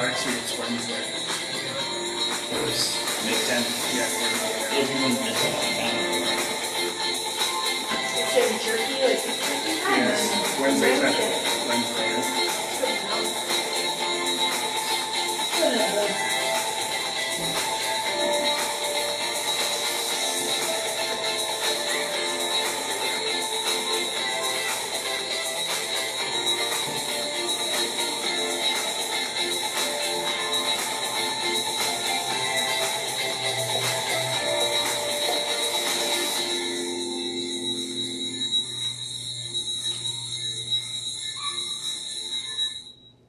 Actually, it's Wednesday. May 10th. Yeah, If you wouldn't miss it, It's jerky, like yes, Wednesday, Wednesday.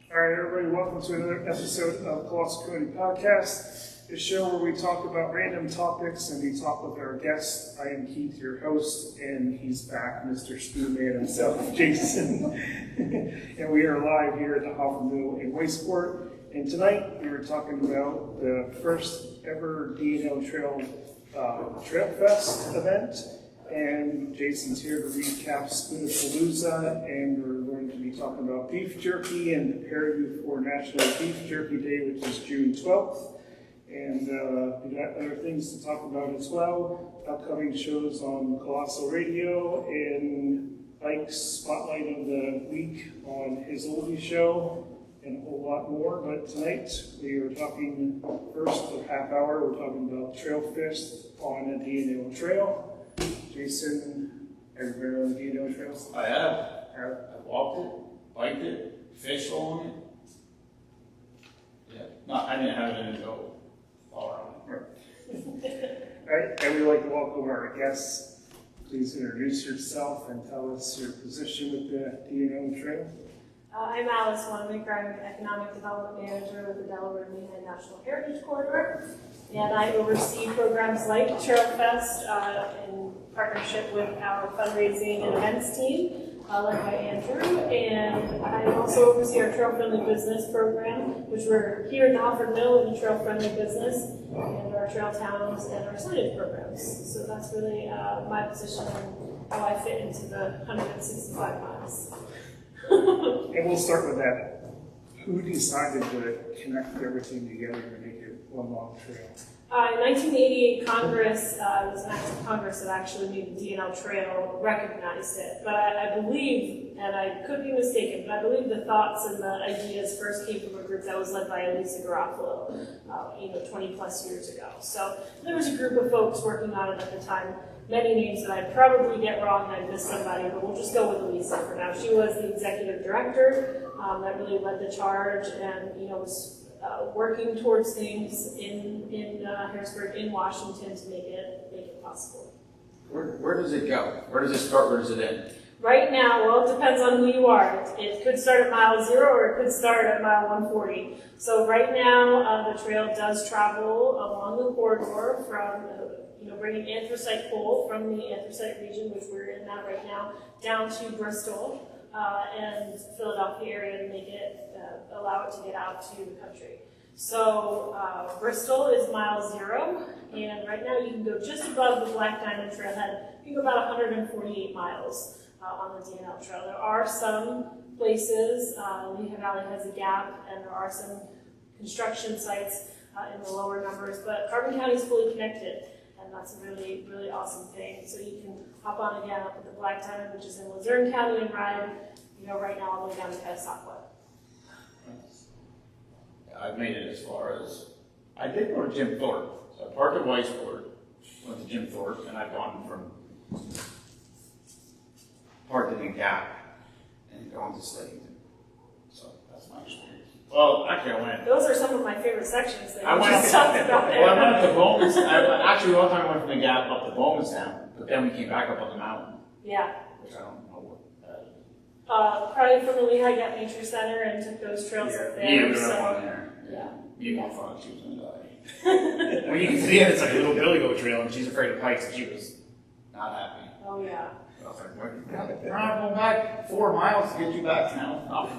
All right, everybody, welcome to another episode of Colossal Community Podcast, a show where we talk about random topics and we talk with our guests. I am Keith, your host, and he's back, Mr. Spoonman himself, Jason. And we are live here at the Hoffman Mill in Waysport. And tonight we were talking about the first ever D&L Trial Trailfest event. And Jason's here to recap Spoonapalooza, and we're going to be talking about beef jerky and prepare you for National Beef Jerky Day, which is June 12th. And we got other things to talk about as well. Upcoming shows on Colossal Radio and Ike's Spotlight of the Week on his oldie show, and a whole lot more. But tonight we are talking first a half hour. We're talking about Trailfest on the D&L Trail. Jason, have you been on the D&L Trails? I have. I walked it, biked it, fished on it. Yeah. No, I didn't have it in go all around. Right, and we'd like to welcome our guests. Please introduce yourself and tell us your position with the D&L Trail. I'm Alice Wanamaker. I'm an Economic Development Manager with the Delaware Lehigh National Heritage Corridor. And I oversee programs like Trailfest in partnership with our fundraising and events team, led by Andrew. And I also oversee our Trail Friendly Business program, which we're here in the Hoffman Mill in the Trail Friendly Business, and our Trail Towns and our signage programs. So that's really my position and how I fit into the 165 miles. And we'll start with that. Who decided to connect everything together to make it one long trail? In 1988, Congress, it was an act of Congress that actually made the D&L Trail, recognized it. But I believe, and I could be mistaken, but I believe the thoughts and the ideas first came from a group that was led by Elisa Garofalo, 20 plus years ago. So there was a group of folks working on it at the time. Many names that I'd probably get wrong, I'd miss somebody, but we'll just go with Elisa for now. She was the executive director that really led the charge and, was working towards things in Harrisburg, in Washington to make it possible. Where does it go? Where does it start? Where does it end? Right now, well, it depends on who you are. It could start at mile 0 or it could start at mile 140. So right now, the trail does travel along the corridor from bringing anthracite coal from the anthracite region, which we're in that right now, down to Bristol and Philadelphia area to make it, allow it to get out to the country. So Bristol is mile 0, and right now you can go just above the Black Diamond Trailhead. You can go about 148 miles on the D&L Trail. There are some places, Lehigh Valley has a gap, and there are some construction sites in the lower numbers, but Carbon County is fully connected. And that's a really, really awesome thing. So you can hop on again up at the Black Diamond, which is in Luzerne County, and ride, right now all the way down to Pettisaqua. I've made it as far as, I did go to Jim Thorpe. So I parked at Whitesport, went to Jim Thorpe, and I've gone from parked in Gap and gone to Slayton. So that's my experience. Well, actually I went. Those are some of my favorite sections that I you went just talked about there. Well, I went up to Bowman's. Actually, one time I went from the Gap up to Bowmanstown, but then we came back up on the mountain. Yeah. Which I don't know what that is. Probably from the Lehigh Gap Nature Center and took those trails up there. Yeah, we went up on there. Yeah. You got fun. She was going to die. When you can see it, it's like a little billy goat trail, and she's afraid of heights, and she was not happy. Oh, yeah. I was like, we're not going back 4 miles to get you back now.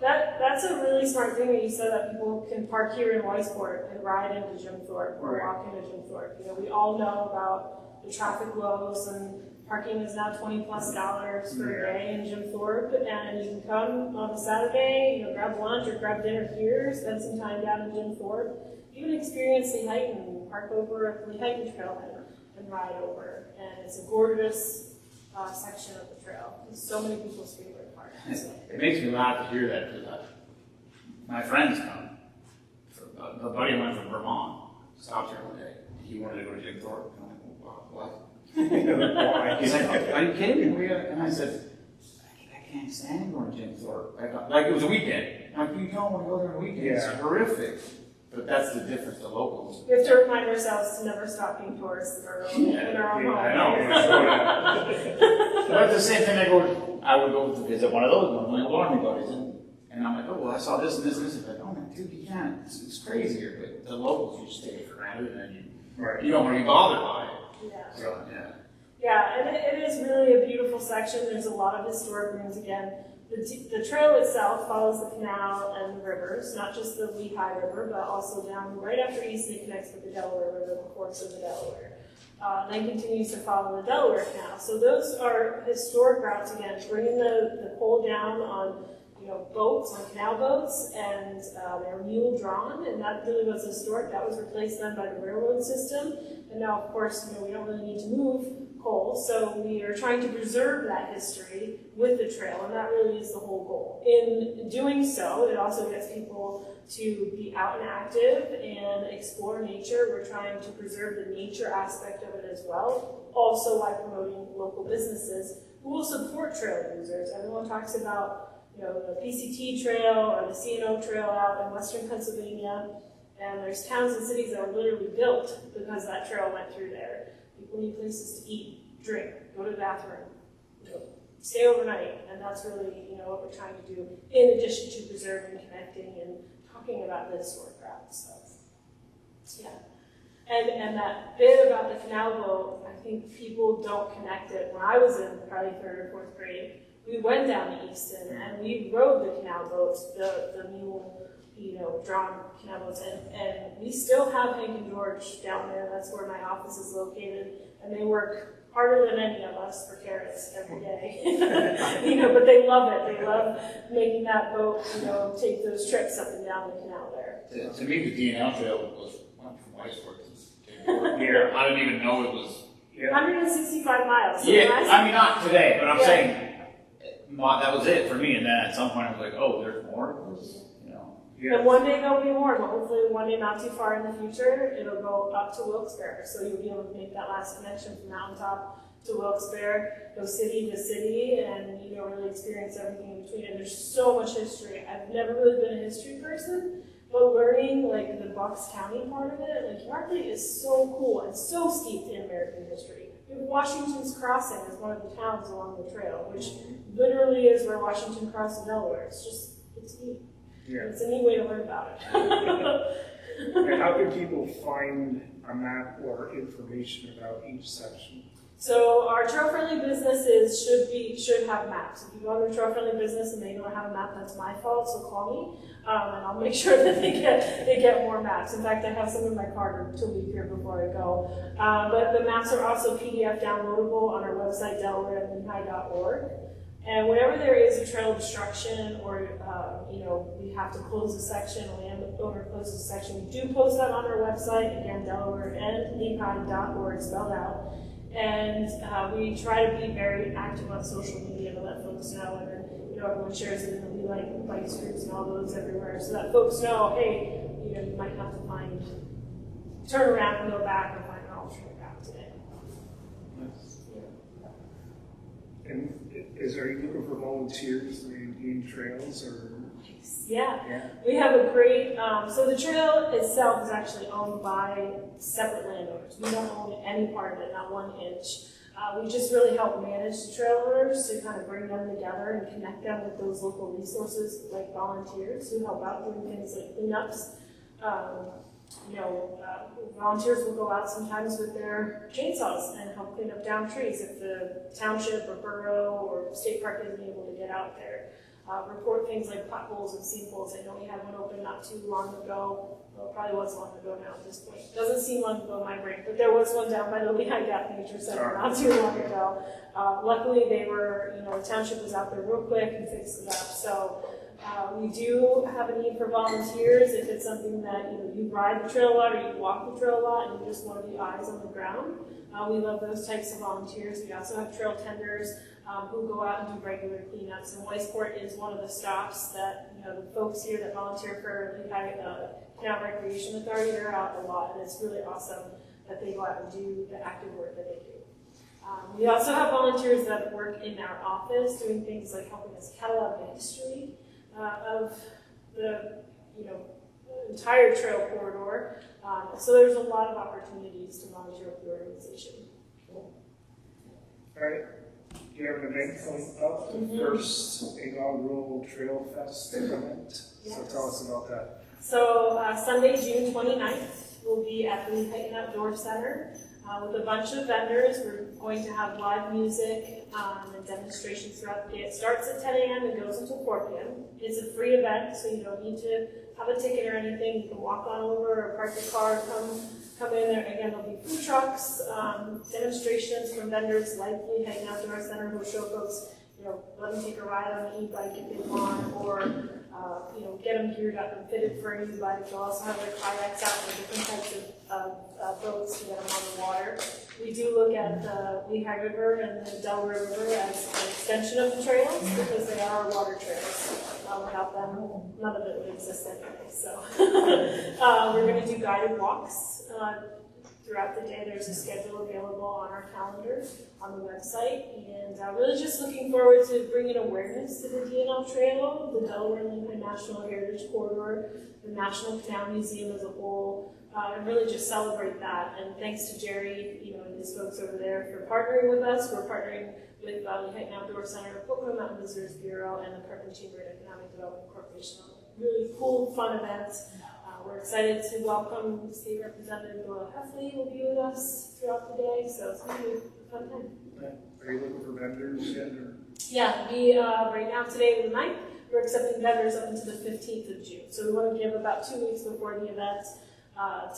That's a really smart thing that you said, that people can park here in Whitesport and ride into Jim Thorpe or walk into Jim Thorpe. We all know about the traffic woes and Parking is now $20+ per day in Jim Thorpe, and you can come on a Saturday, grab lunch or grab dinner here, spend some time down in Jim Thorpe, even experience Lee Heighton, park over at Lee Heighton Trailhead and ride over. And it's a gorgeous section of the trail. It's so many people's favorite part. So. It makes me laugh to hear that because my friends come. A buddy went from Vermont, stopped here one day. He wanted to go to Jim Thorpe. And I'm like, what? He's like, are you kidding me? And I said, I can't stand going to Jim Thorpe. Like it was a weekend. I'm like, you don't want to go there on a weekend. It's horrific. But that's the difference to locals. We have to remind ourselves to never stop being tourists in our own home. I know. But it's the same thing. I would go to visit one of those, one of my alarming buddies, and I'm like, oh, well, I saw this and this and this. Like, oh, man, dude, you can't. It's crazy here. But the locals, you just take it for granted, and you don't want to be bothered by it. Yeah. So, yeah. Yeah, and it is really a beautiful section. There's a lot of historic rooms again. The trail itself follows the canal and the rivers, not just the Lehigh River, but also down right after Easton it connects with the Delaware River, the course of the Delaware. And then continues to follow the Delaware Canal. So those are historic routes again, bringing the pole down on boats, on canal boats, and they're mule drawn, and that really was historic. That was replaced then by the railroad system. And now, of course, we don't really need to move coal, so we are trying to preserve that history with the trail, and that really is the whole goal. In doing so, it also gets people to be out and active and explore nature. We're trying to preserve the nature aspect of it as well, also by promoting local businesses who will support trail users. Everyone talks about the PCT Trail or the C&O Trail out in western Pennsylvania, and there's towns and cities that were literally built because that trail went through there. People need places to eat, drink, go to the bathroom, stay overnight, and that's really what we're trying to do in addition to preserving, connecting, and talking about the historic routes. So, yeah. And that bit about the canal boat, I think people don't connect it. When I was in probably 3rd or 4th grade, we went down to Easton and we rode the canal boats, the mule, drawn canal boats, and we still have Hank and George down there. That's where my office is located, and they work harder than any of us for carrots every day. But they love it. They love making that boat, take those trips up and down the canal there. To me, the D&L Trail was from Weisford to here. I didn't even know it was 165 miles. So yeah, I mean, not today, but I'm saying that was it for me. And then at some point, I was like, oh, there's more. And one day there'll be more, but hopefully one day not too far in the future, it'll go up to Wilkes-Barre. So you'll be able to make that last connection from mountaintop to Wilkes-Barre, go city to city, and really experience everything in between. And there's so much history. I've never really been a history person, but learning the Bucks County part of it, Yardley is so cool and so steeped in American history. Washington's Crossing is one of the towns along the trail, which literally is where Washington crossed the Delaware. It's neat. Yeah. It's a neat way to learn about it. And how can people find a map or information about each section? So our trail-friendly businesses should have maps. If you go on the trail-friendly business and they don't have a map, that's my fault. So call me, and I'll make sure that they get more maps. In fact, I have some in my car to leave here before I go. But the maps are also PDF downloadable on our website, delawareandlehigh.org. And whenever there is a trail obstruction or, we have to close a section, a landowner closes a section, we do post that on our website, again, delawareandlehigh.org spelled out. And we try to be very active on social media to let folks know. And then, everyone shares it in the We Like Bikes groups and all those everywhere so that folks know, hey, you might have to turn around and go back and find an alternate route today. And are you looking for volunteers to maintain trails or? Yeah. We have a great, so the trail itself is actually owned by separate landowners. We don't own any part of it, not 1 inch. We just really help manage the trail owners to kind of bring them together and connect them with those local resources like volunteers who help out doing things like cleanups. Volunteers will go out sometimes with their chainsaws and help clean up down trees if the township or borough or state park isn't able to get out there. report things like potholes and sinkholes. I know we had one open not too long ago. Well, it probably was long ago now at this point. Doesn't seem long ago in my brain, but there was one down by the Lehigh Gap Nature Center not too long ago. Luckily, they were, the township was out there real quick and fixed it up. So we do have a need for volunteers if it's something that you ride the trail a lot or you walk the trail a lot and you just want to be eyes on the ground. We love those types of volunteers. We also have trail tenders who go out and do regular cleanups. And Weissport is one of the stops that the folks here that volunteer for Lehigh Canal Recreation Authority, they're out a lot, and it's really awesome that they go out and do the active work that they do. We also have volunteers that work in our office doing things like helping us catalog the history of the entire trail corridor. So there's a lot of opportunities to volunteer with the organization. Cool. All right. You have an event coming up, the first inaugural Trailfest event. Yes. So tell us about that. So Sunday, June 29th, we'll be at the Lehigh Outdoor Center with a bunch of vendors. We're going to have live music and demonstrations throughout the day. It starts at 10 a.m. and goes until 4 p.m. It's a free event, so you don't need to have a ticket or anything. You can walk on over or park your car, come in there. Again, there'll be food trucks, demonstrations from vendors like Lehigh Outdoor Center who'll show folks, let them take a ride on an e-bike if they want, or get them geared up and fitted for an e-bike. They'll also have their kayaks out and different types of boats to get them on the water. We do look at the Lehigh River and the Delaware River as an extension of the trails because they are water trails. Without them, none of it would exist anyway. So we're going to do guided walks throughout the day. There's a schedule available on our calendar on the website, and really just looking forward to bringing awareness to the D&L Trail, the Delaware Lehigh National Heritage Corridor, the National Canal Museum as a whole, and really just celebrate that. And thanks to Jerry, and his folks over there for partnering with us. We're partnering with Lehigh Outdoor Center, Pocono Mountain Visitors Bureau, and the Carpenter Chamber and Economic Development Corporation on a really cool, fun event. We're excited to welcome State Representative Doyle Heffley will be with us throughout the day, so it's going to be a fun time. Are you looking for vendors yet? Yeah, we right now, today the 9th, we're accepting vendors up until the 15th of June. So we want to give about 2 weeks before the event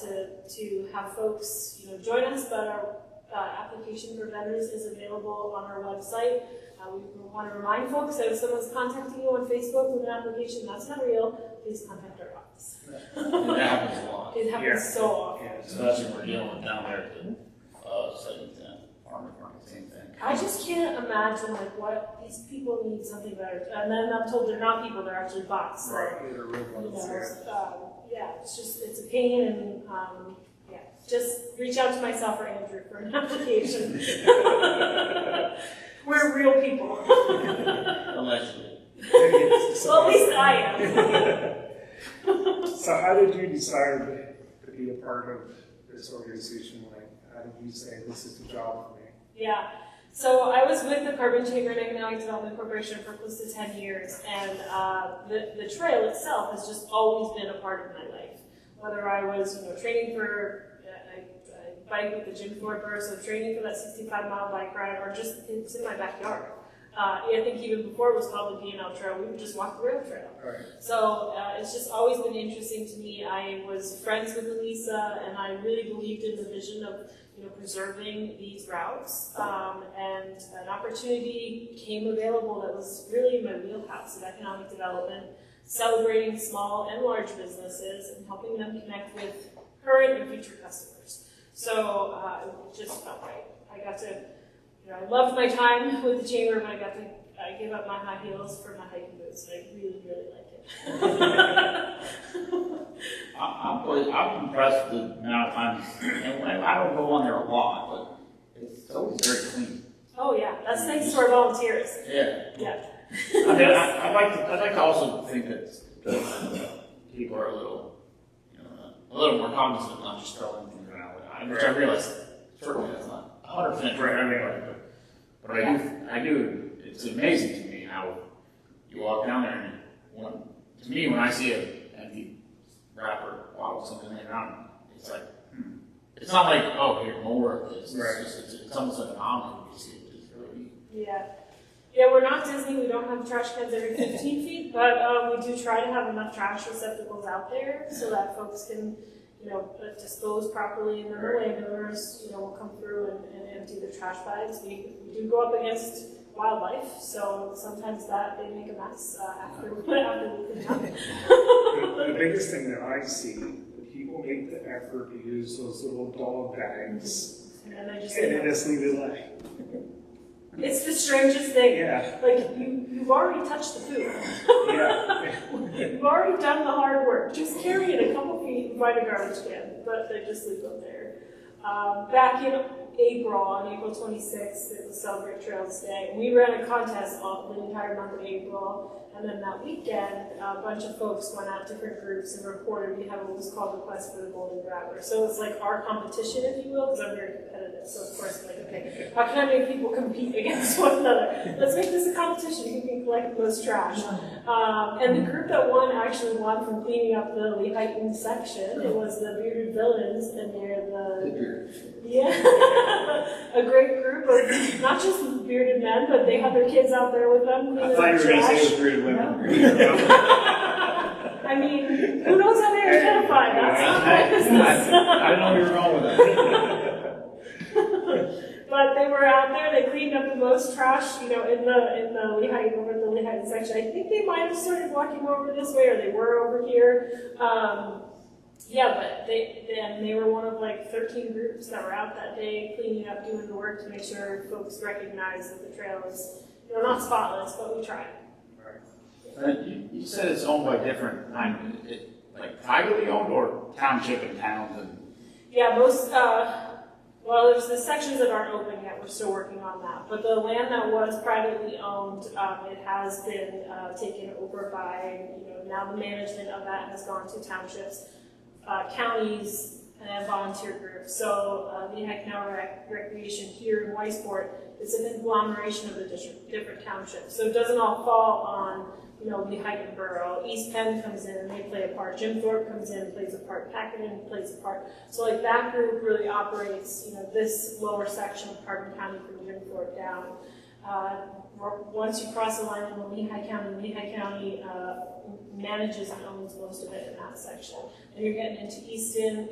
to have folks join us, but our application for vendors is available on our website. We want to remind folks that if someone's contacting you on Facebook with an application that's not real, please contact our office. That happens a lot. It happens so often. Yeah. Especially when we're dealing with down there at the second farmer market, same thing. I just can't imagine what these people need something better. And then I'm told they're not people, they're actually bots. So, Right, they're real ones, yeah, it's a pain, and just reach out to myself or Andrew for an application. We're real people. Allegedly. Well, at least I am. So how did you decide to be a part of this organization? How did you say, this is the job for me? Yeah. So I was with the Carbon Chamber and Economic Development Corporation for close to 10 years, and the trail itself has just always been a part of my life. Whether I was, training for I bike with the gym floor burst, so training for that 65-mile bike ride, or just it's in my backyard. I think even before it was called the D&L Trail, we would just walk the rail trail. Right. So it's just always been interesting to me. I was friends with Elisa, and I really believed in the vision of preserving these routes. And an opportunity came available that was really in my wheelhouse of economic development, celebrating small and large businesses and helping them connect with current and future customers. So it just felt right. I got to, I loved my time with the chamber, but I gave up my high heels for my hiking boots. I really, really like it. I'm impressed with the amount of times, and I don't go on there a lot, but it's always very clean. Oh yeah, that's thanks to our volunteers. Yeah. Yeah. I mean, I'd like to also think that people are a little more cognizant of not just throwing things around, which I realize certainly that's not 100% for everybody, but I do. It's amazing to me how you walk down there and when I see an empty wrapper bottle, something laying around, it's like it's not like here more of this. Right. It's almost like an omelet. You see it. It's really neat. Yeah. Yeah, we're not Disney. We don't have trash cans every 15 feet, but we do try to have enough trash receptacles out there so that folks can, dispose properly, and then the landowners, will come through and empty the trash bags. We do go up against wildlife, so sometimes they make a mess after we clean up. The biggest thing that I see, people make the effort to use those little dog bags, and they just leave it like. It's the strangest thing. Yeah. Like, you've already touched the food. Yeah. You've already done the hard work. Just carry it a couple feet and find a garbage can. But they just leave them there. Back in April, on April 26th, it was Celebrate Trails Day. And we ran a contest all the entire month of April. And then that weekend, a bunch of folks went out different groups and reported. We have what was called the Quest for the Golden Grabber. So it's like our competition, if you will, because I'm very competitive. So of course, I'm like, okay, how can I make people compete against one another? Let's make this a competition. Who can collect the most trash? And the group that won actually won from cleaning up the Lehighton section. It was the Bearded Villains, and they're a great group of not just bearded men, but they had their kids out there with them. I thought you were going to say it was bearded women. I mean, who knows how they identify? That's not my business. I know where you're wrong with that. But they were out there. They cleaned up the most trash, in the Lehighton, over the Lehighton section. I think they might have started walking over this way, or they were over here. But they were one of like 13 groups that were out that day cleaning up, doing the work to make sure folks recognize that the trail is, not spotless, but we tried. You said it's owned by different, like privately owned or township and towns and. Yeah, most. There's the sections that aren't open yet. We're still working on that. But the land that was privately owned, it has been taken over by, now the management of that has gone to townships, counties, and volunteer groups. So the Lehigh Canal Recreation here in Weisport is an agglomeration of the different townships. So it doesn't all fall on, Lehigh Borough. East Penn comes in and they play a part. Jim Thorpe comes in and plays a part. Packaging plays a part. So like that group really operates, this lower section of Carbon County from Jim Thorpe down. Once you cross the line in Lehigh County manages and owns most of it in that section. And you're getting into Easton,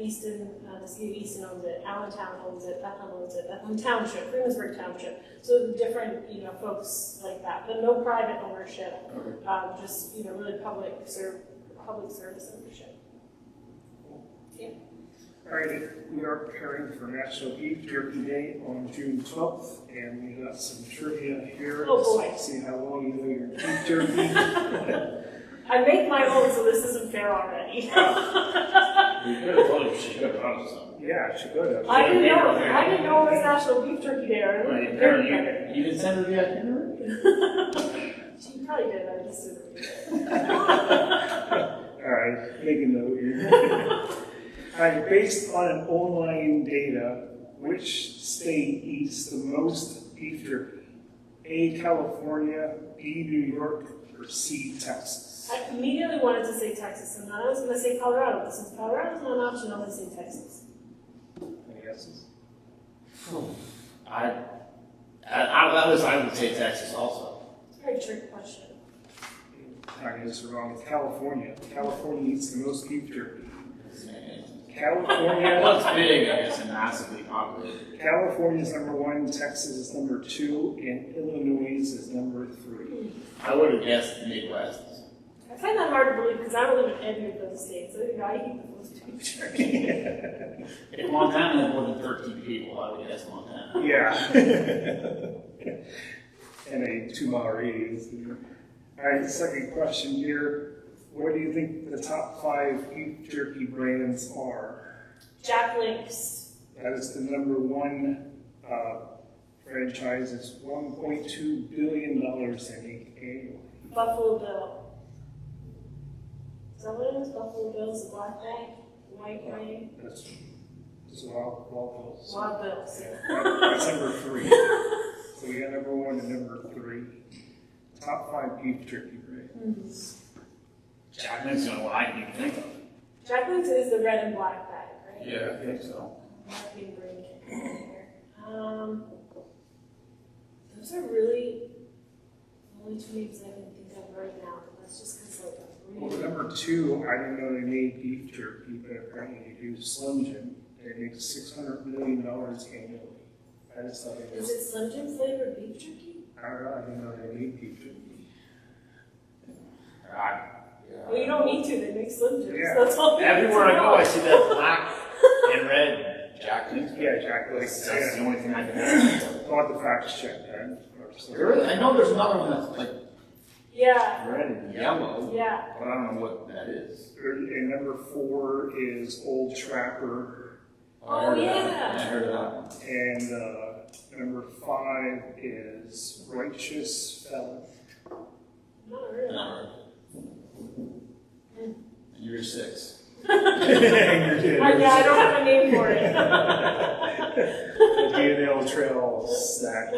the city of Easton owns it, Allentown owns it, Bethlehem owns it, Bethlehem Township, Freemandsburg Township. So different, folks like that, but no private ownership, just, really public service ownership. Yeah. All right, we are preparing for National Beef Jerky Day on June 12th, and we got some trivia here. Oh boy. See how long you know your beef jerky. I make my own, so this isn't fair already. We could have told you she could have brought us some. Yeah, she could have. I didn't know it was National Beef Jerky Day. Apparently, you didn't send her the itinerary? She probably did, I just didn't read it. All right, make a note here. All right, based on an online data, which state eats the most beef jerky? A, California, B, New York, or C, Texas? I immediately wanted to say Texas, and then I was going to say Colorado, but since Colorado's not an option, I'm going to say Texas. Any guesses? Out of that list, I would say Texas also. It's a very tricky question. I guess we're wrong. It's California. California eats the most beef jerky. California. Well, it's big, I guess, and massively populated. California is number 1, Texas is number 2, and Illinois is number 3. I would have guessed Midwest. I find that hard to believe because I don't live in any of those states. So, I eat the most beef jerky. If Montana had more than 13 people, I would guess Montana. Yeah. And a 2-mile radius. All right, second question here. What do you think the top 5 beef jerky brands are? Jack Link's. That is the number 1 franchise. It's $1.2 billion annually. Buffalo Bill. Is that what it is? Buffalo Bill's the black bag? White bag? That's Wild Bills. Wild Bills. That's number 3. So we got number 1 and number 3. Top 5 beef jerky brands. Jack Link's the only one I can think of. Jack Link's is the red and black bag, right? Yeah, I think so. Might be green here. Those are really Only two names I can think of right now, but that's just because like Well, number two, I didn't know they made beef jerky, but apparently they do Slim Jim. They make $600 million annually. I just thought it Is was, it Slim Jim flavored beef jerky? I don't know, I didn't know they made beef jerky. Well, you don't need to. They make Slim Jims. Yeah. That's all. Everywhere I go, I see that black and red Jack Link's. Yeah, Jack Link's. That's the only thing I can have. I want the facts checked, man. I know there's another one that's like Yeah. red and yellow, Yeah. but I don't know what that is. And number four is Old Trapper. I heard of that. yeah. I heard of that one. And number five is Righteous Felon. Not really. Never. You're 6. Yeah, I don't have a name for it. D&L Trial snack.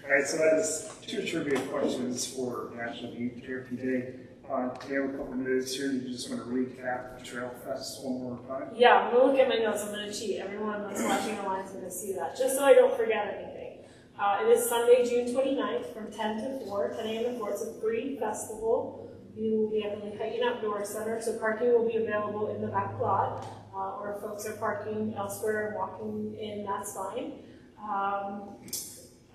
Alright, so that is 2 trivia questions for National Beef Jerky Day. We have a couple minutes here. You just want to recap Trailfest one more time? Yeah, I'm going to look at my notes. I'm going to cheat. Everyone that's watching online is going to see that, just so I don't forget anything. It is Sunday, June 29th from 10 to 4, 10 a.m. to 4. It's a free festival. You will be at the Hiking Outdoor Center, so parking will be available in the back lot, or if folks are parking elsewhere and walking in, that's fine.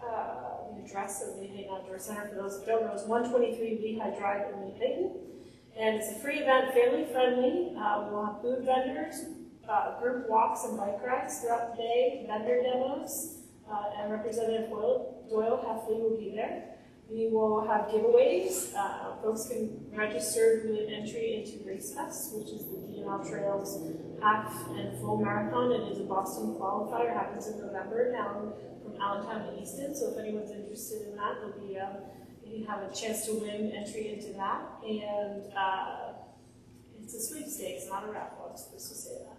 The address of the Hiking Outdoor Center, for those who don't know, is 123 Lehigh Drive in New Dayton. And it's a free event, family friendly. We'll have food vendors, group walks and bike rides throughout the day, vendor demos, and Representative Doyle Heffley will be there. We will have giveaways. Folks can register with an entry into RaceFest, which is the D&L Trial's half and full marathon. It is a Boston qualifier, happens in November down from Allentown to Easton. So if anyone's interested in that, there'll be you have a chance to win entry into that. And it's a sweepstakes, not a raffle. I'm supposed to say that.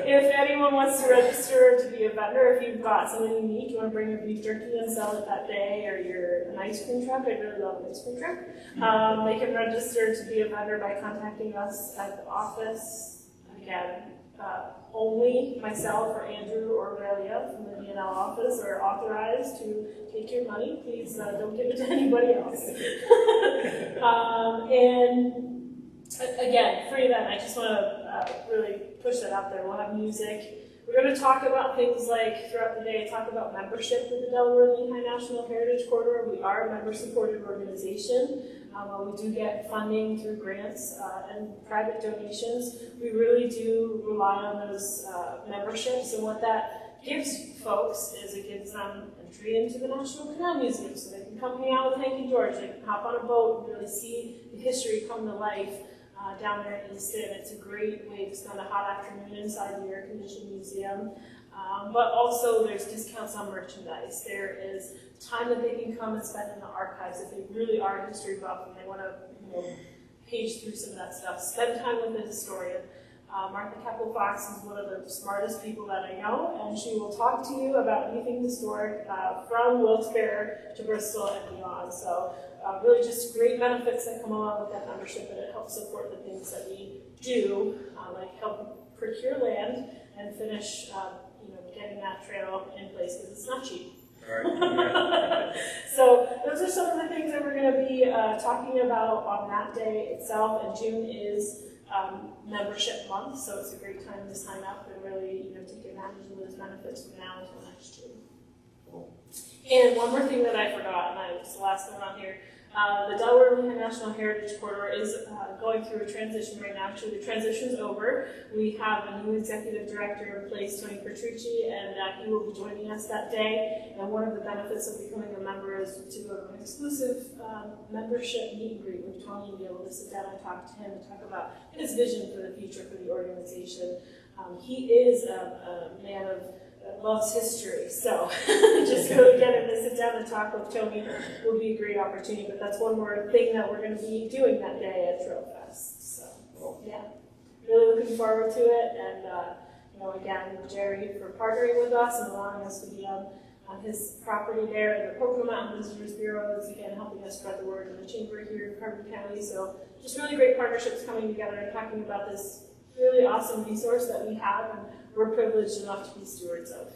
If anyone wants to register to be a vendor, if you've got something unique, you want to bring your beef jerky and sell it that day, or you're an ice cream truck, I really love an ice cream truck, they can register to be a vendor by contacting us at the office. Again, only myself or Andrew or Aurelia from the D&L office are authorized to take your money. Please don't give it to anybody else. And again, free event. I just want to really push that out there. We'll have music. We're going to talk about things like, throughout the day, talk about membership with the Delaware Lehigh National Heritage Corridor. We are a member-supported organization. While we do get funding through grants and private donations, we really do rely on those memberships. And what that gives folks is it gives them entry into the National Canal Museum, so they can come hang out with Hanky George. They can hop on a boat and really see the history come to life down there in Easton. It's a great way to spend a hot afternoon inside the air-conditioned museum. But also there's discounts on merchandise. There is time that they can come and spend in the archives if they really are a history buff and they want to page through some of that stuff. Spend time with a historian. Martha Keppel-Fox is one of the smartest people that I know, and she will talk to you about anything historic from Wilkes-Barre to Bristol and beyond. So really just great benefits that come along with that membership, and it helps support the things that we do, like help procure land and finish getting that trail in place, because it's not cheap. Right. So those are some of the things that we're going to be talking about on that day itself. And June is membership month, so it's a great time to sign up and really take advantage of those benefits from now until next June. Cool. And one more thing that I forgot, and it's the last one on here. The Delaware Lehigh National Heritage Corridor is going through a transition right now. Actually, the transition's over. We have a new executive director in place, Tony Petrucci, and he will be joining us that day. And one of the benefits of becoming a member is to go to an exclusive membership meet and greet with Tony and be able to sit down and talk to him and talk about his vision for the future for the organization. He is a man of loves history, so just go get him to sit down and talk with Tony will be a great opportunity. But that's one more thing that we're going to be doing that day at Trailfest. So yeah, really looking forward to it. And again, Jerry for partnering with us and allowing us to be on his property there. And the Pocono Mountain Visitors Bureau is again helping us spread the word in the chamber here in Carbon County. So just really great partnerships coming together and talking about this really awesome resource that we have and we're privileged enough to be stewards of.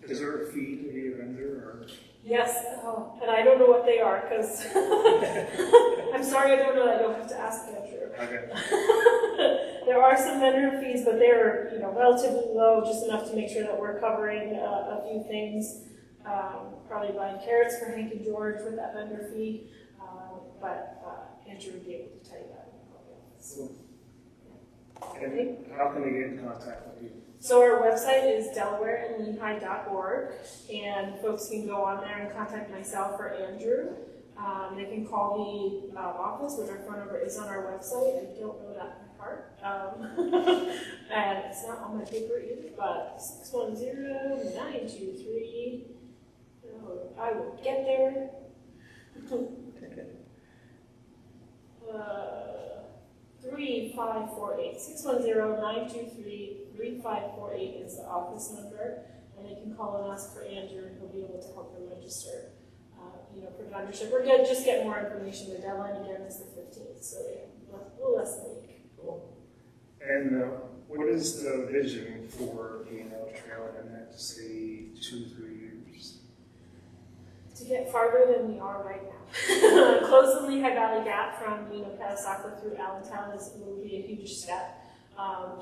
Is there a fee to be a vendor, or? Yes, and I don't know what they are, because I'm sorry, I don't know. I don't have to ask Andrew. Okay. There are some vendor fees, but they're relatively low, just enough to make sure that we're covering a few things. Probably buying carrots for Hank and George with that vendor fee, but Andrew would be able to tell you that. Cool. And how can they get in contact with you? So our website is delawareandlehigh.org, and folks can go on there and contact myself or Andrew. They can call the office, which our phone number is on our website. I don't know that by heart. And it's not on my paper either, but 610-923. I will get there. 3548. 610-923-3548 is the office number, and they can call and ask for Andrew, and he'll be able to help them register, for vendorship. We're going to just get more information. The deadline again is the 15th, so yeah, a little less than a week. Cool. And what is the vision for D&L Trail in the next, say, 2-3 years? To get farther than we are right now. Close the Lehigh Valley Gap from Catasauqua through Allentown will be a huge step.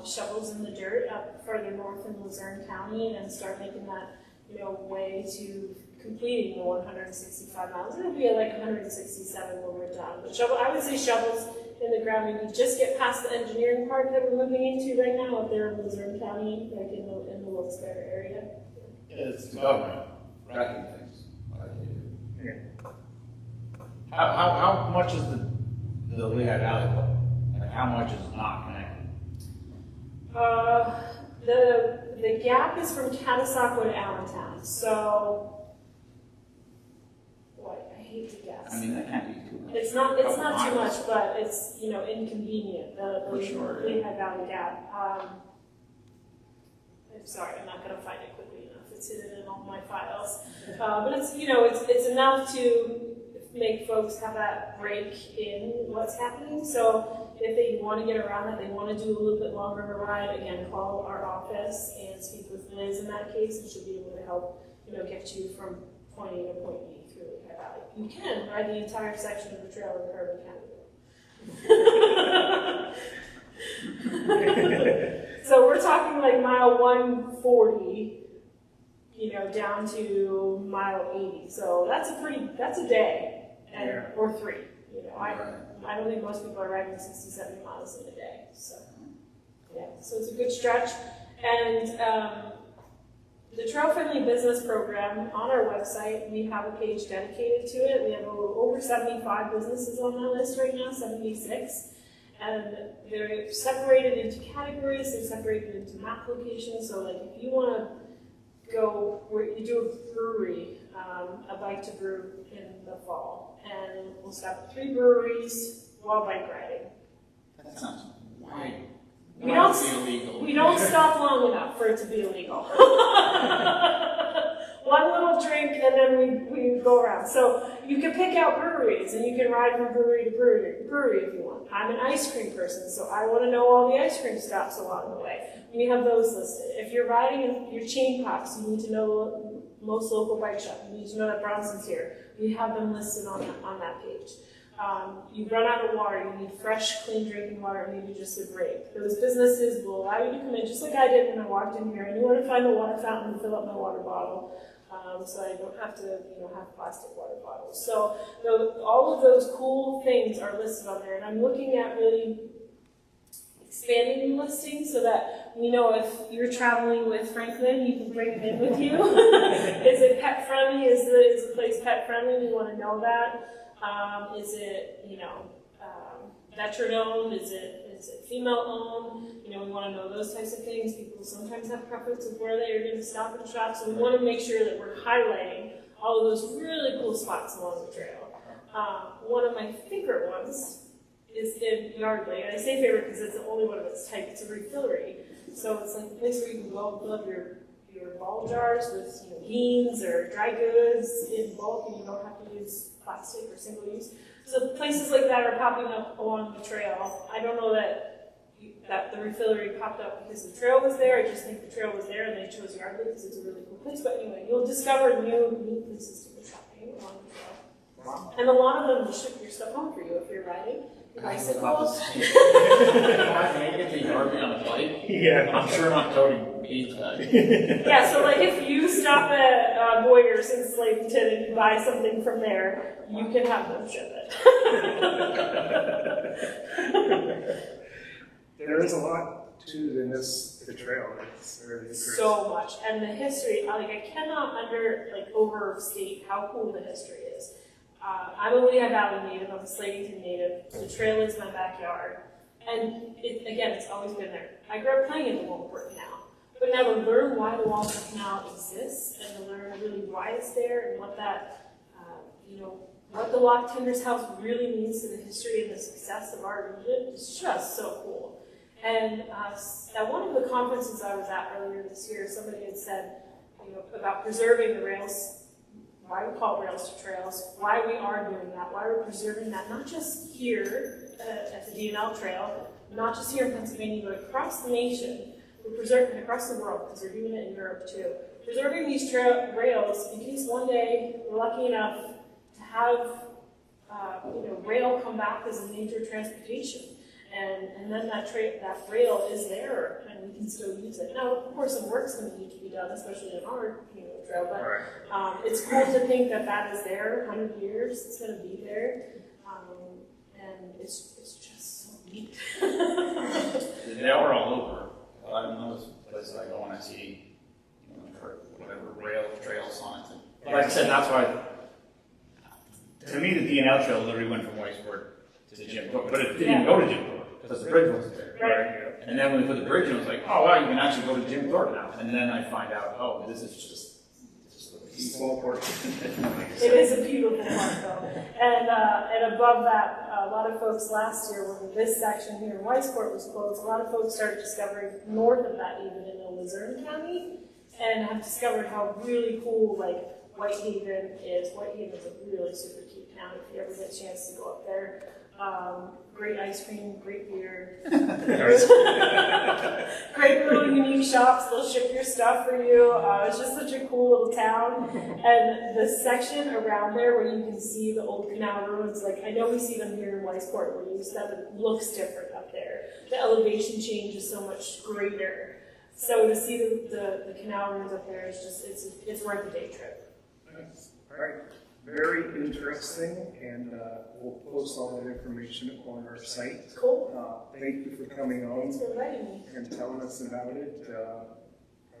Shovels in the dirt up further north in Luzerne County and start making that way to completing the 165 miles. It'll be like 167 when we're done. But I would say shovels in the ground. Maybe just get past the engineering part that we're moving into right now up there in Luzerne County, like in the Wilkes-Barre area. It's the government wrecking things like they do. Yeah. How much is the Lehigh Valley book? Like how much is not connected? The gap is from Catasauqua to Allentown. So, I hate to guess. I mean, that can't be too much. It's not too much, but it's inconvenient. For sure. The Lehigh Valley Gap. I'm sorry, I'm not going to find it quickly enough. It's hidden in all my files. But it's enough to make folks have that break in what's happening. So if they want to get around it, they want to do a little bit longer of a ride, again, call our office and speak with Liz in that case, and she'll be able to help get you from point A to point B through Lehigh Valley. You can ride the entire section of the trail in Carbon County. So we're talking like mile 140, down to mile 80. So that's a day, or 3. I don't think most people are riding 60-70 miles in a day. So so it's a good stretch. And the Trail Friendly Business Program, on our website, we have a page dedicated to it. We have over 75 businesses on that list right now, 76. And they're separated into categories, they're separated into map locations. So like if you want to go where you do a brewery, a bike to brew in the fall, and we'll stop at 3 breweries while bike riding. That sounds why We illegal. We don't stop long enough for it to be illegal. One little drink and then we go around. So you can pick out breweries and you can ride from brewery to brewery if you want. I'm an ice cream person, so I want to know all the ice cream stops along the way. We have those listed. If you're riding in your chain pops, you need to know most local bike shop. You need to know that Bronson's here. We have them listed on that page. You run out of water, you need fresh, clean drinking water, maybe just a break. Those businesses will allow you to come in, just like I did when I walked in here. I knew where to find the water fountain and fill up my water bottle, so I don't have to have plastic water bottles. So all of those cool things are listed on there, and I'm looking at really expanding the listing so that we know if you're traveling with Franklin, you can bring him in with you. Is it pet friendly? Is the place pet friendly? We want to know that. Is it, veteran owned? Is it female owned? We want to know those types of things. People sometimes have preference of where they are going to stop and shop, so we want to make sure that we're highlighting all of those really cool spots along the trail. One of my favorite ones is in Yardley, and I say favorite because it's the only one of its type. It's a refillery, so it's like a place where you can go and fill up your ball jars with beans or dry goods in bulk, and you don't have to use plastic or single use. So places like that are popping up along the trail. I don't know that that the refillery popped up because the trail was there. I just think the trail was there and they chose Yardley because it's a really cool place. But anyway, you'll discover new places to go shopping along the trail. Wow. And a lot of them will ship your stuff home for you if you're riding your bicycle. Can I get the Yardley on a bike? Yeah. I'm sure not toting beef tag. Yeah, so like if you stop at Boyers in Slavington and you buy something from there, you can have them ship it. There is a lot to the trail. It's really interesting. So much. And the history, like I cannot overstate how cool the history is. I'm a Lehigh Valley native, I'm a Slavington native. The trail is my backyard. And it's always been there. I grew up playing in the Walport Canal. But now to learn why the Walport Canal exists and to learn really why it's there and what that, what the Lock Tender's House really means to the history and the success of our region is just so cool. And at one of the conferences I was at earlier this year, somebody had said, about preserving the rails, why we call it rails to trails, why we are doing that, why we're preserving that, not just here at the D&L Trail, not just here in Pennsylvania, but across the nation. We're preserving across the world, because they're doing it in Europe too. Preserving these rails in case one day we're lucky enough to have rail come back as a major transportation. And then that rail is there, and we can still use it. Now, of course, some work's going to need to be done, especially in our trail, but it's cool to think that is there, 100 years, it's going to be there, and it's just so neat. They are all over. I don't know places I go and I see, whatever trail signs. But like I said, that's why, to me, the D&L Trail literally went from Whitesport to Jim Thorpe, but it didn't go to Jim Thorpe because the bridge wasn't there. Right. And then when we put the bridge in, it was like, oh wow, you can actually go to Jim Thorpe now. And then I find out, oh, this is just a Small portion. It is a beautiful park, though. And above that, a lot of folks last year, when this section here in Whitesport was closed, a lot of folks started discovering north of that, even in Luzerne County, and have discovered how really cool, Whitehaven is. Whitehaven is a really super cute town if you ever get a chance to go up there. Great ice cream, great beer. Great little unique shops, they'll ship your stuff for you. It's just such a cool little town. And the section around there where you can see the old canal ruins, I know we see them here in Whitesport where you used to have, it looks different up there. The elevation change is so much greater. So to see the canal ruins up there is just, it's worth a day trip. Nice. All right. Very interesting, and we'll post all that information on our site. Cool. Thank you for coming on. Thanks for inviting me. And telling us about it.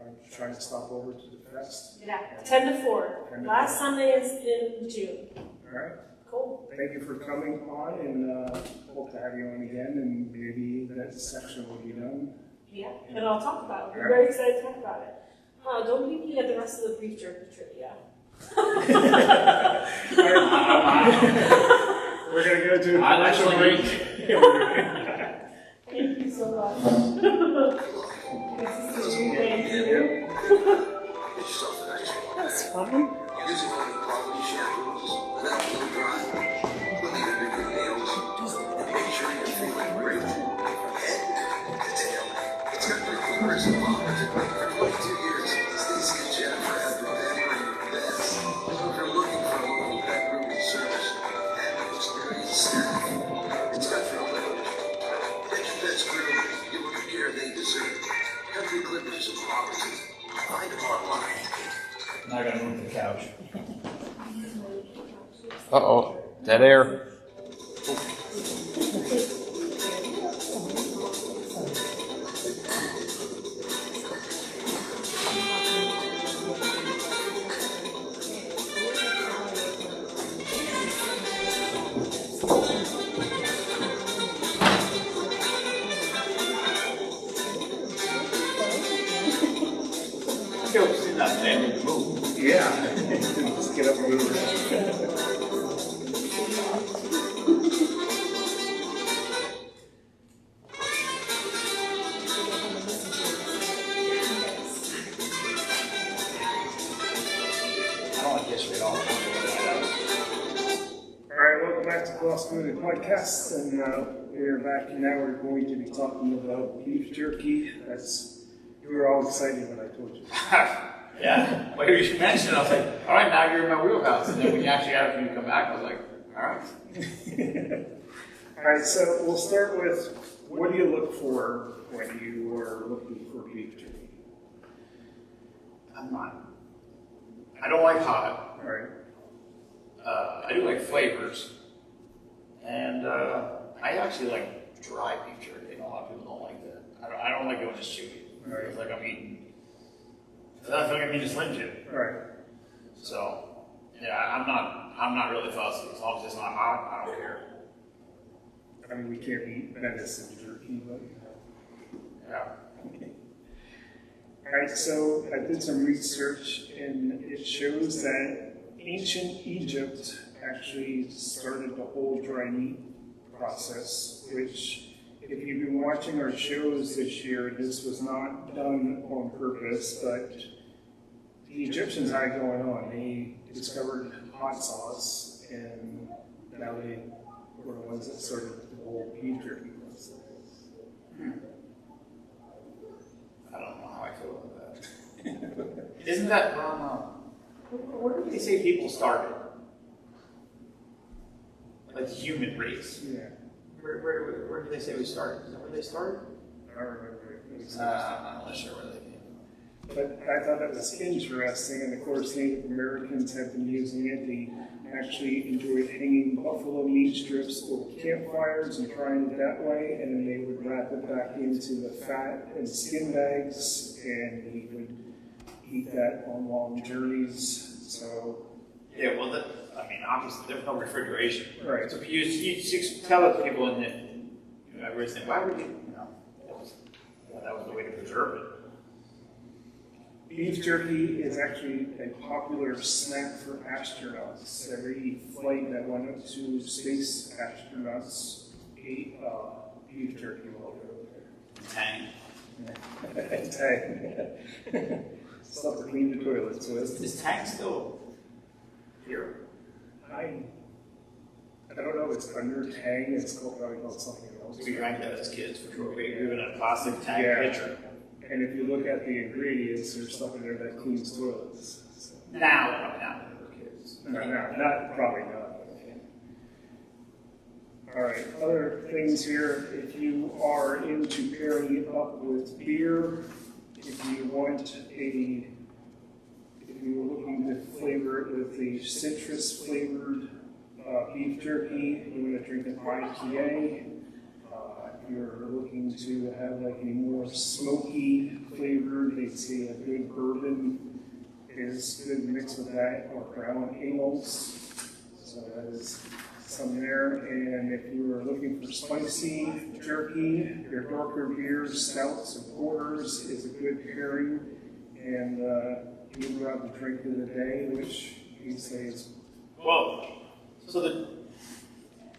I'm trying to stop over to the fest. Yeah, 10 to 4. 10 to Last 4. Sunday is in June. All right. Cool. Thank you for coming on, and hope to have you on again, and maybe that section will be done. Yeah, and I'll talk about it. We're very excited to talk about it. Don't leave me at the rest of the beef jerky trivia. We're going to go to I commercial actually break. Thank you so much. Good to see you. Thank you. That's fun. Using only quality shampoos, let them dry. Clean your nails, and make sure you're feeling great. Head to tail. It's got 3 quarters involved. For 22 years, Stacy and Jennifer have been pampering your pets. So if you're looking for a local pet grooming service and an experienced staff, it's got your limit. Get your pets groomed, give them the care they deserve. Country Clippers and Robinsons. Find them online. Now I gotta move the couch. Uh-oh, dead air. Yeah. Let's get up and move. I don't like history at all. All right, welcome back to Cross Community Podcast, and we're back now. We're going to be talking about beef jerky. You were all excited when I told you. Yeah, well, you mentioned it, I was like, all right, now you're in my wheelhouse. And then when you actually had me come back, I was like, all right. All right, so we'll start with, what do you look for when you are looking for beef jerky? I don't like hot. All right. I do like flavors. And I actually like dry beef jerky. A lot of people don't like that. I don't like it when it's chewy. Right. It's like I'm eating. I feel like I'm eating a Slim Jim. Right. So, yeah, I'm not really fussy. As long as it's not hot, I don't care. I mean, we can't eat venison jerky, but... Yeah. All right, so I did some research, and it shows that ancient Egypt actually started the whole dry meat process, which, if you've been watching our shows this year, this was not done on purpose, but the Egyptians had it going on. They discovered hot sauce, and now they were the ones that started the whole beef jerky process. I don't know how I feel about that. Isn't that, where did they say people started? Like the human race. Yeah, Where did they say we started? Is that where they started? I don't remember. I'm not sure where they came. But I thought that was interesting, and of course Native Americans have been using it. They actually enjoyed hanging buffalo meat strips over campfires and trying it that way, and then they would wrap it back into the fat and skin bags, and he would eat that on long journeys. So Yeah, well, obviously there's no refrigeration. Right. So if you tell the people in the, everything, why would you, that was the way to preserve it. beef jerky is actually a popular snack for astronauts. Every flight that went up to space, astronauts ate beef jerky while they were there. Tang. Tang. Stuff to clean the toilets with. Is Tang still here? I don't know if it's under Tang. It's probably called something else. We drank that as kids for sure. We were in a plastic Tang Yeah. pitcher. And if you look at the ingredients, there's stuff in there that cleans toilets. So. Now we're kids. No, probably not. All right, other things here. If you are into pairing it up with beer, if you were looking to flavor it with the citrus flavored beef jerky, you want to drink an IPA. If you're looking to have like a more smoky flavored, they'd say a good bourbon is good mixed with that, or brown ales. So that is some there. And if you are looking for spicy jerky, your darker beers, stouts, and porters is a good pairing. And you grab the drink of the day, which you'd say is... Well, so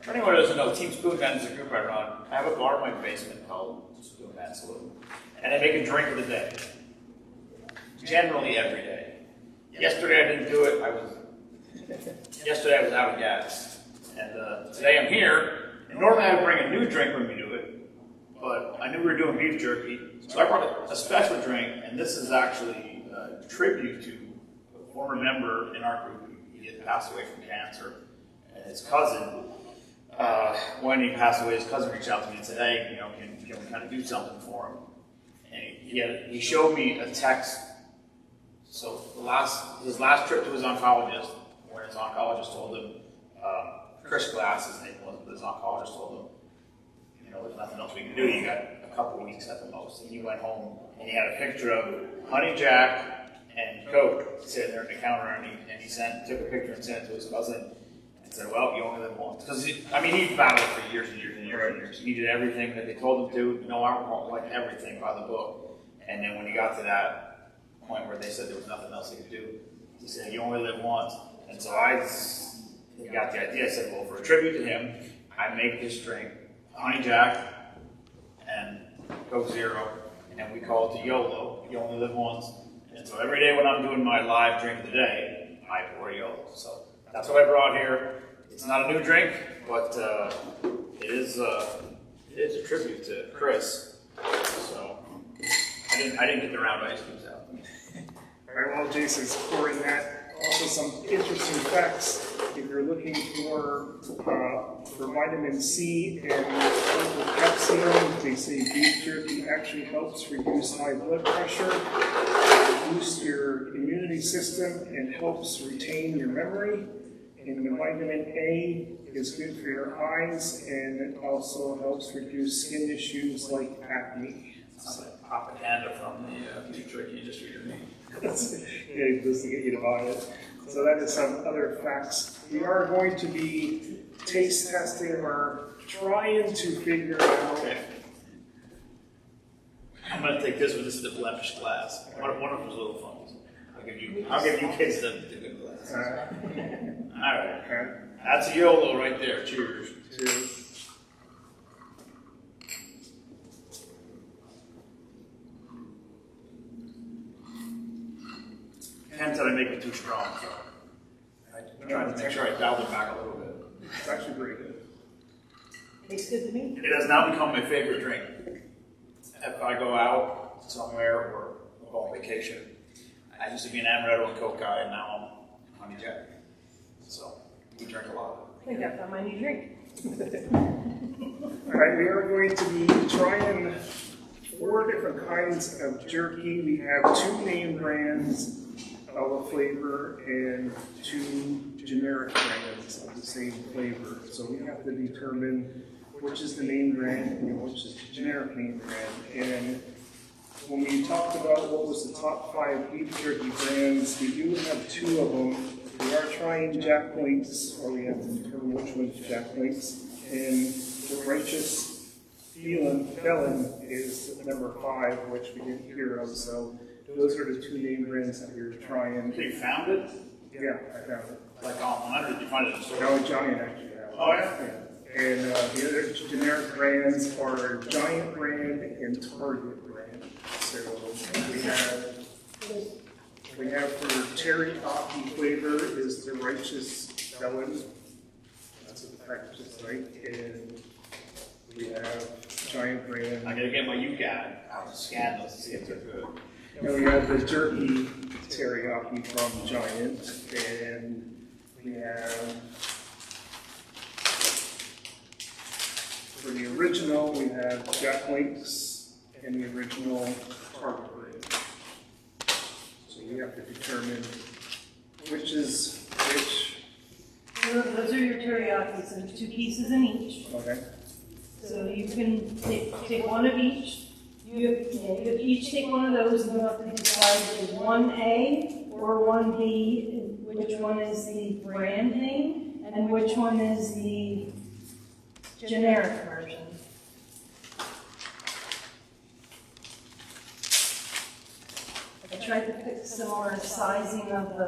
for anyone who doesn't know, Team Spoonman is a group I run. I have a bar in my basement called Spoonman Saloon, and I make a drink of the day. Generally every day. Yesterday I didn't do it. Yesterday I was out of gas, and today I'm here. And normally I would bring a new drink when we do it, but I knew we were doing beef jerky, so I brought a special drink, and this is actually a tribute to a former member in our group. He had passed away from cancer, and his cousin. When he passed away, his cousin reached out to me and said, "Hey, can we kind of do something for him?" And he showed me a text. So his last trip to his oncologist, when his oncologist told him, Chris Glass, his name was, but his oncologist told him, there's nothing else we can do. You got a couple weeks at the most. And he went home and he had a picture of Honey Jack and Coke sitting there on the counter, and he took a picture and sent it to his cousin. And said, well, you only live once. Because, he battled for years and years and years and years. He did everything that they told him to, no alcohol, like everything by the book. And then when he got to that point where they said there was nothing else he could do, he said, you only live once. And so I got the idea. I said, well, for a tribute to him, I make this drink, Honey Jack and Coke Zero, and we call it the YOLO, you only live once. And so every day when I'm doing my live drink of the day, I pour YOLO. So that's what I brought here. It's not a new drink, but it is it's a tribute to Chris. So I didn't get the round ice cubes out. All right, while Jason's pouring that, also some interesting facts. If you're looking for vitamin C and calcium, they say beef jerky actually helps reduce high blood pressure, boost your immunity system, and helps retain your memory. And the vitamin A is good for your eyes, and it also helps reduce skin issues like acne. Sounds like propaganda from the beef jerky industry to me. Yeah, just to get you to buy it. So that is some other facts. We are going to be taste testing or trying to figure out. Okay. I'm gonna take this one. This is the blemished glass. One of them's little funnies. I'll give you kids the good glass. All right. Okay. That's a YOLO right there. Cheers. Cheers. Ken said I make it too strong, so I'm trying to make sure I dialed it back a little bit. It's actually pretty good. Tastes good to me. It has now become my favorite drink. If I go out somewhere or go on vacation, I used to be an amaretto and Coke guy, and now I'm honey jack. So we drink a lot. I think I found my new drink. All right, we are going to be trying 4 different kinds of jerky. We have 2 name brands of a flavor and 2 generic brands of the same flavor. So we have to determine which is the name brand and which is the generic name brand. And when we talked about what was the top 5 beef jerky brands, we do have 2 of them. We are trying Jack Link's, or we have to determine which one's Jack Link's. And the Righteous Felon is number 5, which we didn't hear of. So those are the 2 name brands that we're trying. You found it? Yeah, I found it. Like online, or did you find it in the store? No, Giant actually has it. Oh, yeah? And the other generic brands are Giant brand and Target brand. So we have for teriyaki flavor is the Righteous Felon. That's what the package is like. And we have Giant brand. I gotta get my UCAD out and scan those to see if they're good. And we have the jerky teriyaki from Giant. And we have for the original, we have Jack Link's and the original Target brand. So you have to determine which is which. Those are your teriyakis, so there's 2 pieces in each. Okay. So you can take one of each. You have to each take one of those, and you have to decide if it's 1A or 1B, which one is the brand name, and which one is the generic version. I tried to pick similar sizing of the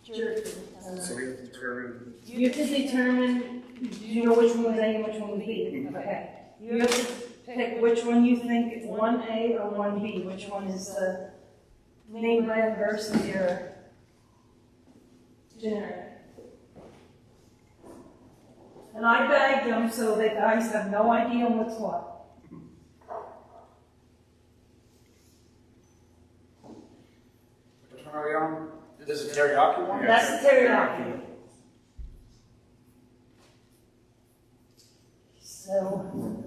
jerky. So we have to determine. You have to determine, do you know which one was A and which one was B? Okay. You have to pick which one you think is 1A or 1B, which one is the name brand versus your generic. And I bagged them so that guys have no idea what's what. Which one are we on? This is teriyaki one? That's the teriyaki. So,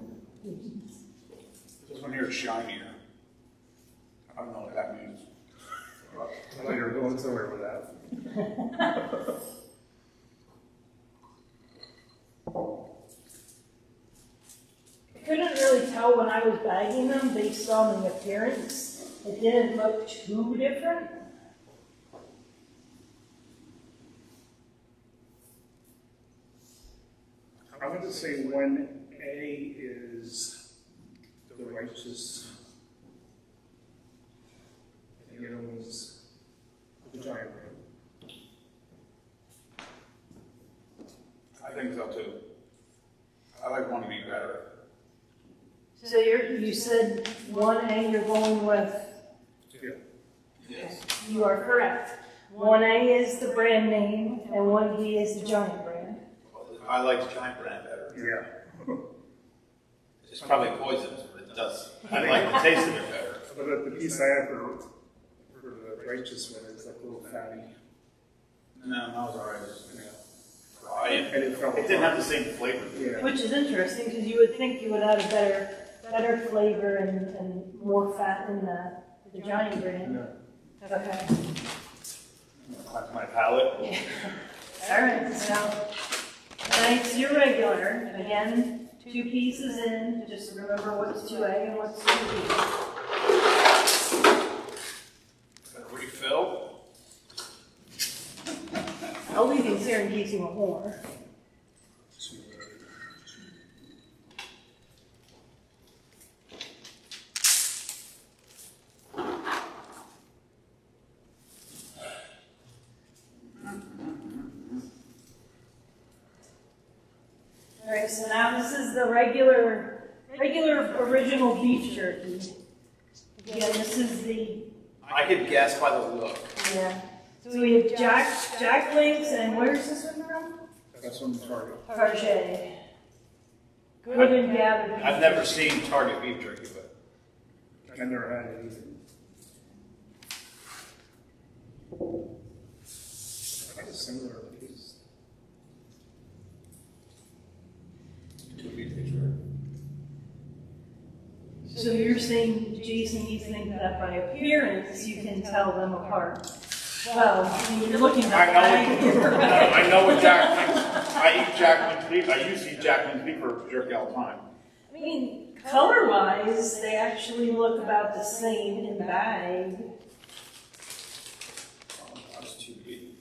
This one here is shinier. I don't know what that means. I thought you were going somewhere with that. I couldn't really tell when I was bagging them based on the appearance. It didn't look too different. I'm going to say 1A is the Righteous. And the other one's the Giant brand. I think so too. I like one to be better. So you said 1A you're going with, Yeah. Yes. you are correct. 1A is the brand name and 1B is the giant brand. I like the giant brand better. Yeah. It's probably poisonous, but it does. I like the taste of it better. But the piece I had for the righteous one is like a little fatty. No, that was alright. And it felt It didn't have the same flavor. Yeah. Which is interesting, because you would think you would have a better flavor and more fat in the giant grain. No. Okay. Cleanse my palate. All right, so tonight's your regular. Again, 2 pieces in. Just remember what's 2A and what's 2B. Refill. I'll leave these here in case you want more. All right, so now this is the regular original beef jerky. Again, this is the, I could guess by the look. yeah. So we have Jack Links, and where's this one from? That's from Target. Target. Good and gathered. I've never seen Target beef jerky, but I never had it either. Kind of similar piece. So you're saying, Jason, you think that by appearance you can tell them apart? Well, I mean, you're looking at I know what Jack Link's. I eat Jack Link's beef. I used to eat Jack Link's beef for jerky all the time. I mean, color-wise, they actually look about the same in bag. That's 2B.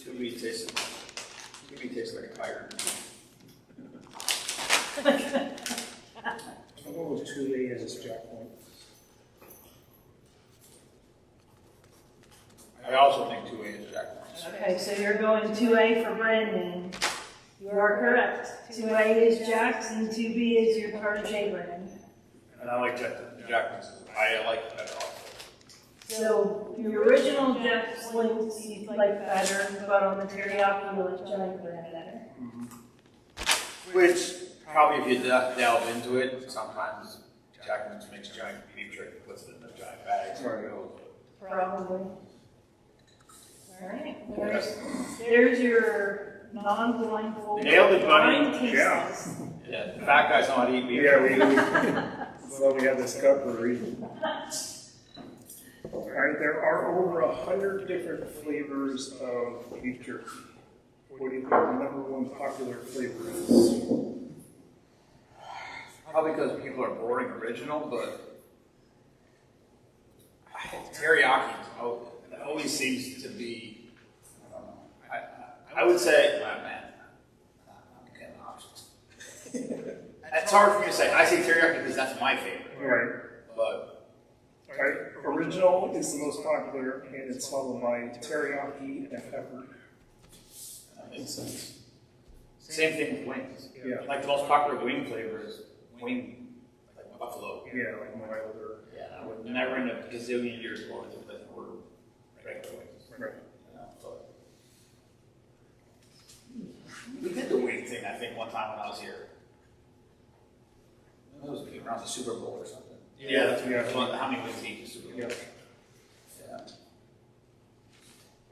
2B tastes like a tiger. I'm going with 2A as Jack Point. I also think 2A is Jack Link's. Okay, so you're going 2A for Brandon. You are correct. 2A is Jack's and 2B is your Target brand. And I like Jack Link's. I like it better also. So your original Jack's Links you like better, but on the teriyaki you like Giant brand better. Which, probably if you delve into it, sometimes Jack Link's makes giant beef jerky, puts it in a giant bag. Probably. Alright, there's your non-blindfold. Nailed it, buddy. blind taste Yeah. test. Yeah, fat guys know how to eat beef. Yeah, so we have this cup for a reason. All right, there are over 100 different flavors of beef jerky. What do you think the #1 popular flavor is? Probably because people are boring original, but teriyaki always seems to be, I don't know. I would say, man, I'm getting options. It's hard for me to say. I say teriyaki because that's my favorite. Right. But All right, original is the most popular, and it's followed by teriyaki and pepper. that makes sense. Same thing with wings. Yeah. Like the most popular wing flavor is wing, like buffalo. Yeah, like milder. Yeah, I would never in a gazillion years go into the order regular wings. Right. You know, but we did the wing thing, I think, one time when I was here. It was around the Super Bowl or something. Yeah, that's how many wings eat the Super Bowl. Yeah. Yeah.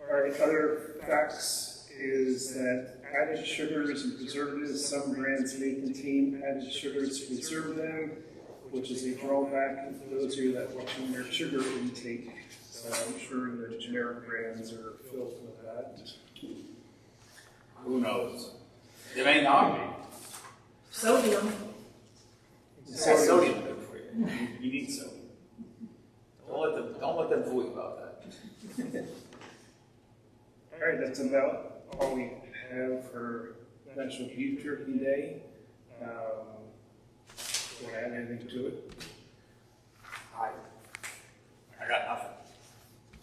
All right, other facts is that added sugars and preservatives, some brands may contain added sugars to preserve them, which is a drawback for those of you that watching their sugar intake. So I'm sure the generic brands are filled with that. Who knows? They may not be. Sodium. It's sodium good for you. You need sodium. Don't let them fool you about that. All right, that's about all we have for National Beef Jerky Day. Want to add anything to it? I got nothing.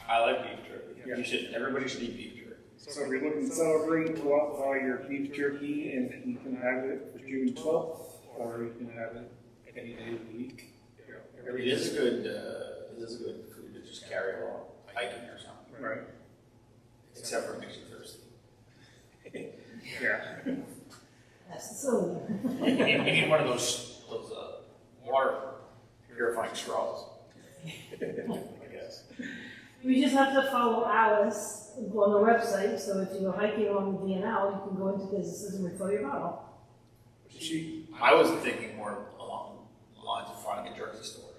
I like beef jerky. Yeah. Everybody should eat beef jerky. So if you're looking to celebrate, go out and buy your beef jerky, and you can have it for June 12th, or you can have it any day of the week. It is good. It is good food to just carry along, hiking or something. Right. Except for it makes you thirsty. Yeah. That's the sodium. You need one of those water purifying straws. I guess. We just have to follow Alice on the website, so if you go hiking on the D&L, you can go into businesses and refill your bottle. I was thinking more along the lines of finding a jerky store.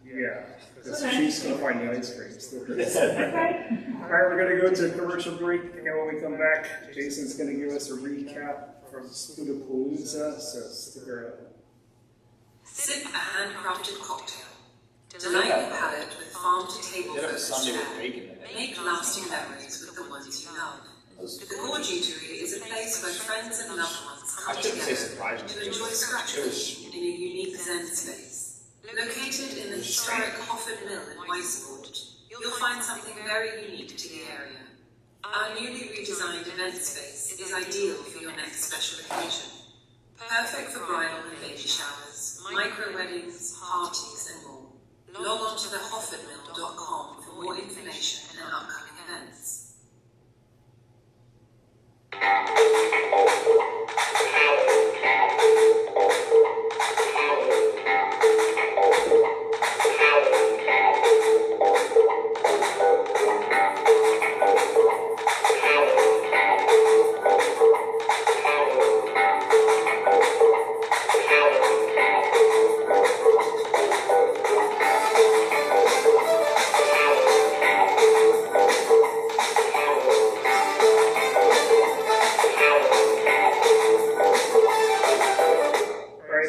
Yeah, because she's going to find the ice cream still. Okay. All right, we're going to go to a commercial break, and when we come back, Jason's going to give us a recap from Spoonapalooza, so stick around. Sip a handcrafted cocktail. Delight your palate with farm-to-table Did have a focused Sunday with share. bacon in it. Make lasting memories with the ones you love. The Gorge Eatery is a place where friends and loved ones I come shouldn't say together surprising. to enjoy scratch food in a unique Zen space. Located in the historic Hofford Mill in Weisford, you'll find something very unique to the area. Our newly redesigned event space is ideal for your next special occasion. Perfect for bridal and baby showers, micro-weddings, parties, and more. Log on to thehoffordmill.com for more information and upcoming events.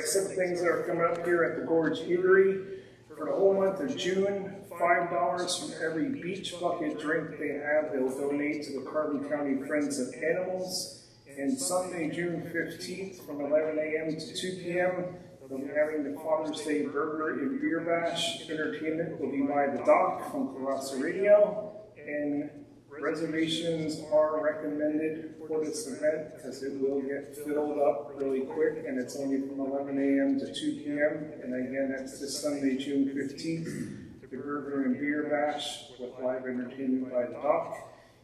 Some things that are coming up here at the Gorge Eatery. For the whole month of June, $5 from every beach bucket drink they have, they'll donate to the Carbon County Friends of Animals. And Sunday, June 15th, from 11 a.m. to 2 p.m., they'll be having the Father's Day Burger and Beer Bash. Entertainment will be by The Doc from Colossa Radio. And reservations are recommended for this event because it will get filled up really quick, and it's only from 11 a.m. to 2 p.m. And again, that's this Sunday, June 15th, the Burger and Beer Bash with live entertainment by The Doc.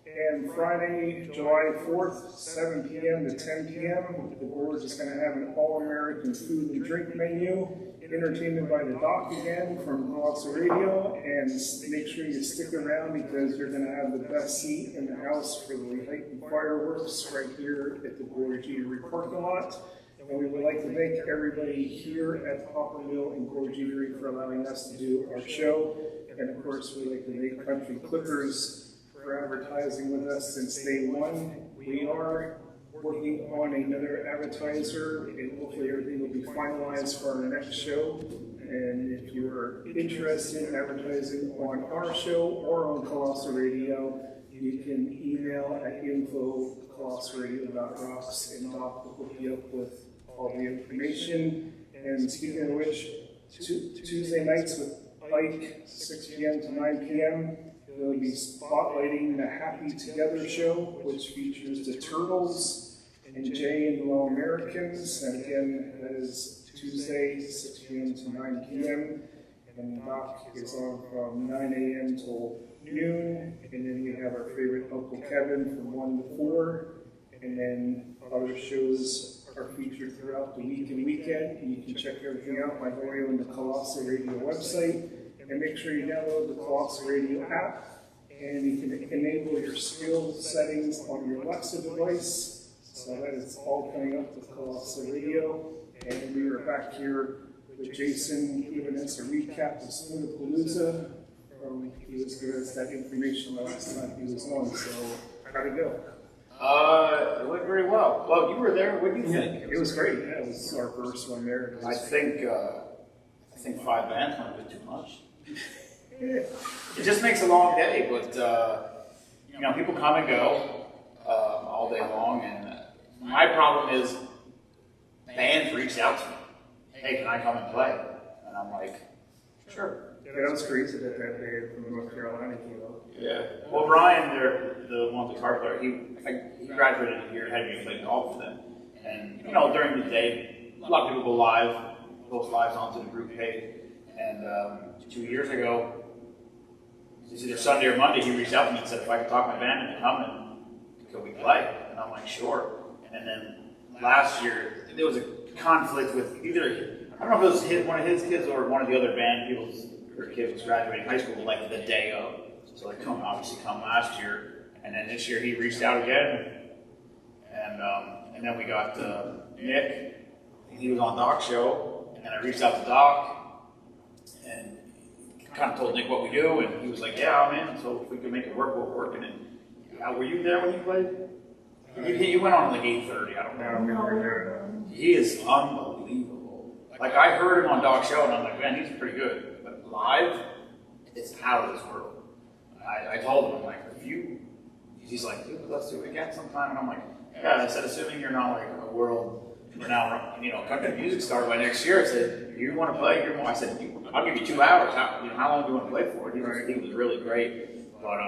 And Friday, July 4th, 7 p.m. to 10 p.m., the Gorge is going to have an all-American food and drink menu. Entertainment by The Doc again from Colossa Radio, and make sure you stick around because you're going to have the best seat in the house for the heightened fireworks right here at the Gorge Eatery parking lot. And we would like to thank everybody here at Hopper Mill and Gorge Eatery for allowing us to do our show. And of course, we'd like to thank Country Clippers for advertising with us since day one. We are working on another advertiser, and hopefully everything will be finalized for our next show. And if you are interested in advertising on our show or on Colossa Radio, you can email at info@colossaradio.rocks, and Doc will hook you up with all the information. And speaking of which, Tuesday nights with Ike, 6 p.m. to 9 p.m., we'll be spotlighting the Happy Together show, which features the Turtles and Jay and the All Americans. And again, that is Tuesday, 6 p.m. to 9 p.m. And Doc is on from 9 a.m. till noon. And then we have our favorite Uncle Kevin from 1 to 4. And then other shows are featured throughout the week and weekend. And you can check everything out by going on the Colossa Radio website. And make sure you download the Colossa Radio app. And you can enable your skill settings on your Alexa device. So that is all coming up with Colossa Radio. And we are back here with Jason giving us a recap of Spoonapalooza. He was giving us that information the last time he was on. So how'd it go? It went very well. Well, you were there. What do you think? It was great. Yeah, it was our first one there. I think 5 bands might be too much. It just makes a long day, but people come and go all day long, and my problem is bands reach out to me. Hey, can I come and play? And I'm like, sure. Yeah, that was crazy that band from North Carolina came out. Yeah. Well, Brian, the one with the guitar player, he graduated a year ahead of me and played golf for them. And during the day, a lot of people go live, post lives onto the group page. And 2 years ago, it's either Sunday or Monday, he reached out to me and said if I could talk my band into coming, could we play? And I'm like, sure. And then last year, there was a conflict with either, I don't know if it was one of his kids or one of the other band people's or kid was graduating high school like the day of. So they obviously come last year, and then this year he reached out again, and then we got Nick. He was on Doc's show, and I reached out to Doc, and kind of told Nick what we do, and he was like, "Yeah, I'm in. So if we can make it work, we'll work." And were you there when he played? He went on like 8:30. I don't know. He is unbelievable. Like I heard him on Doc's show, and I'm like, man, he's pretty good. But live, it's out of this world. I told him, I'm like, he's like, dude, let's do it again sometime. And I'm like, yeah. I said, assuming you're not like a world renowned, country music star by next year. I said, you want to play? I said, I'll give you 2 hours. How long do you want to play for? He was really great. But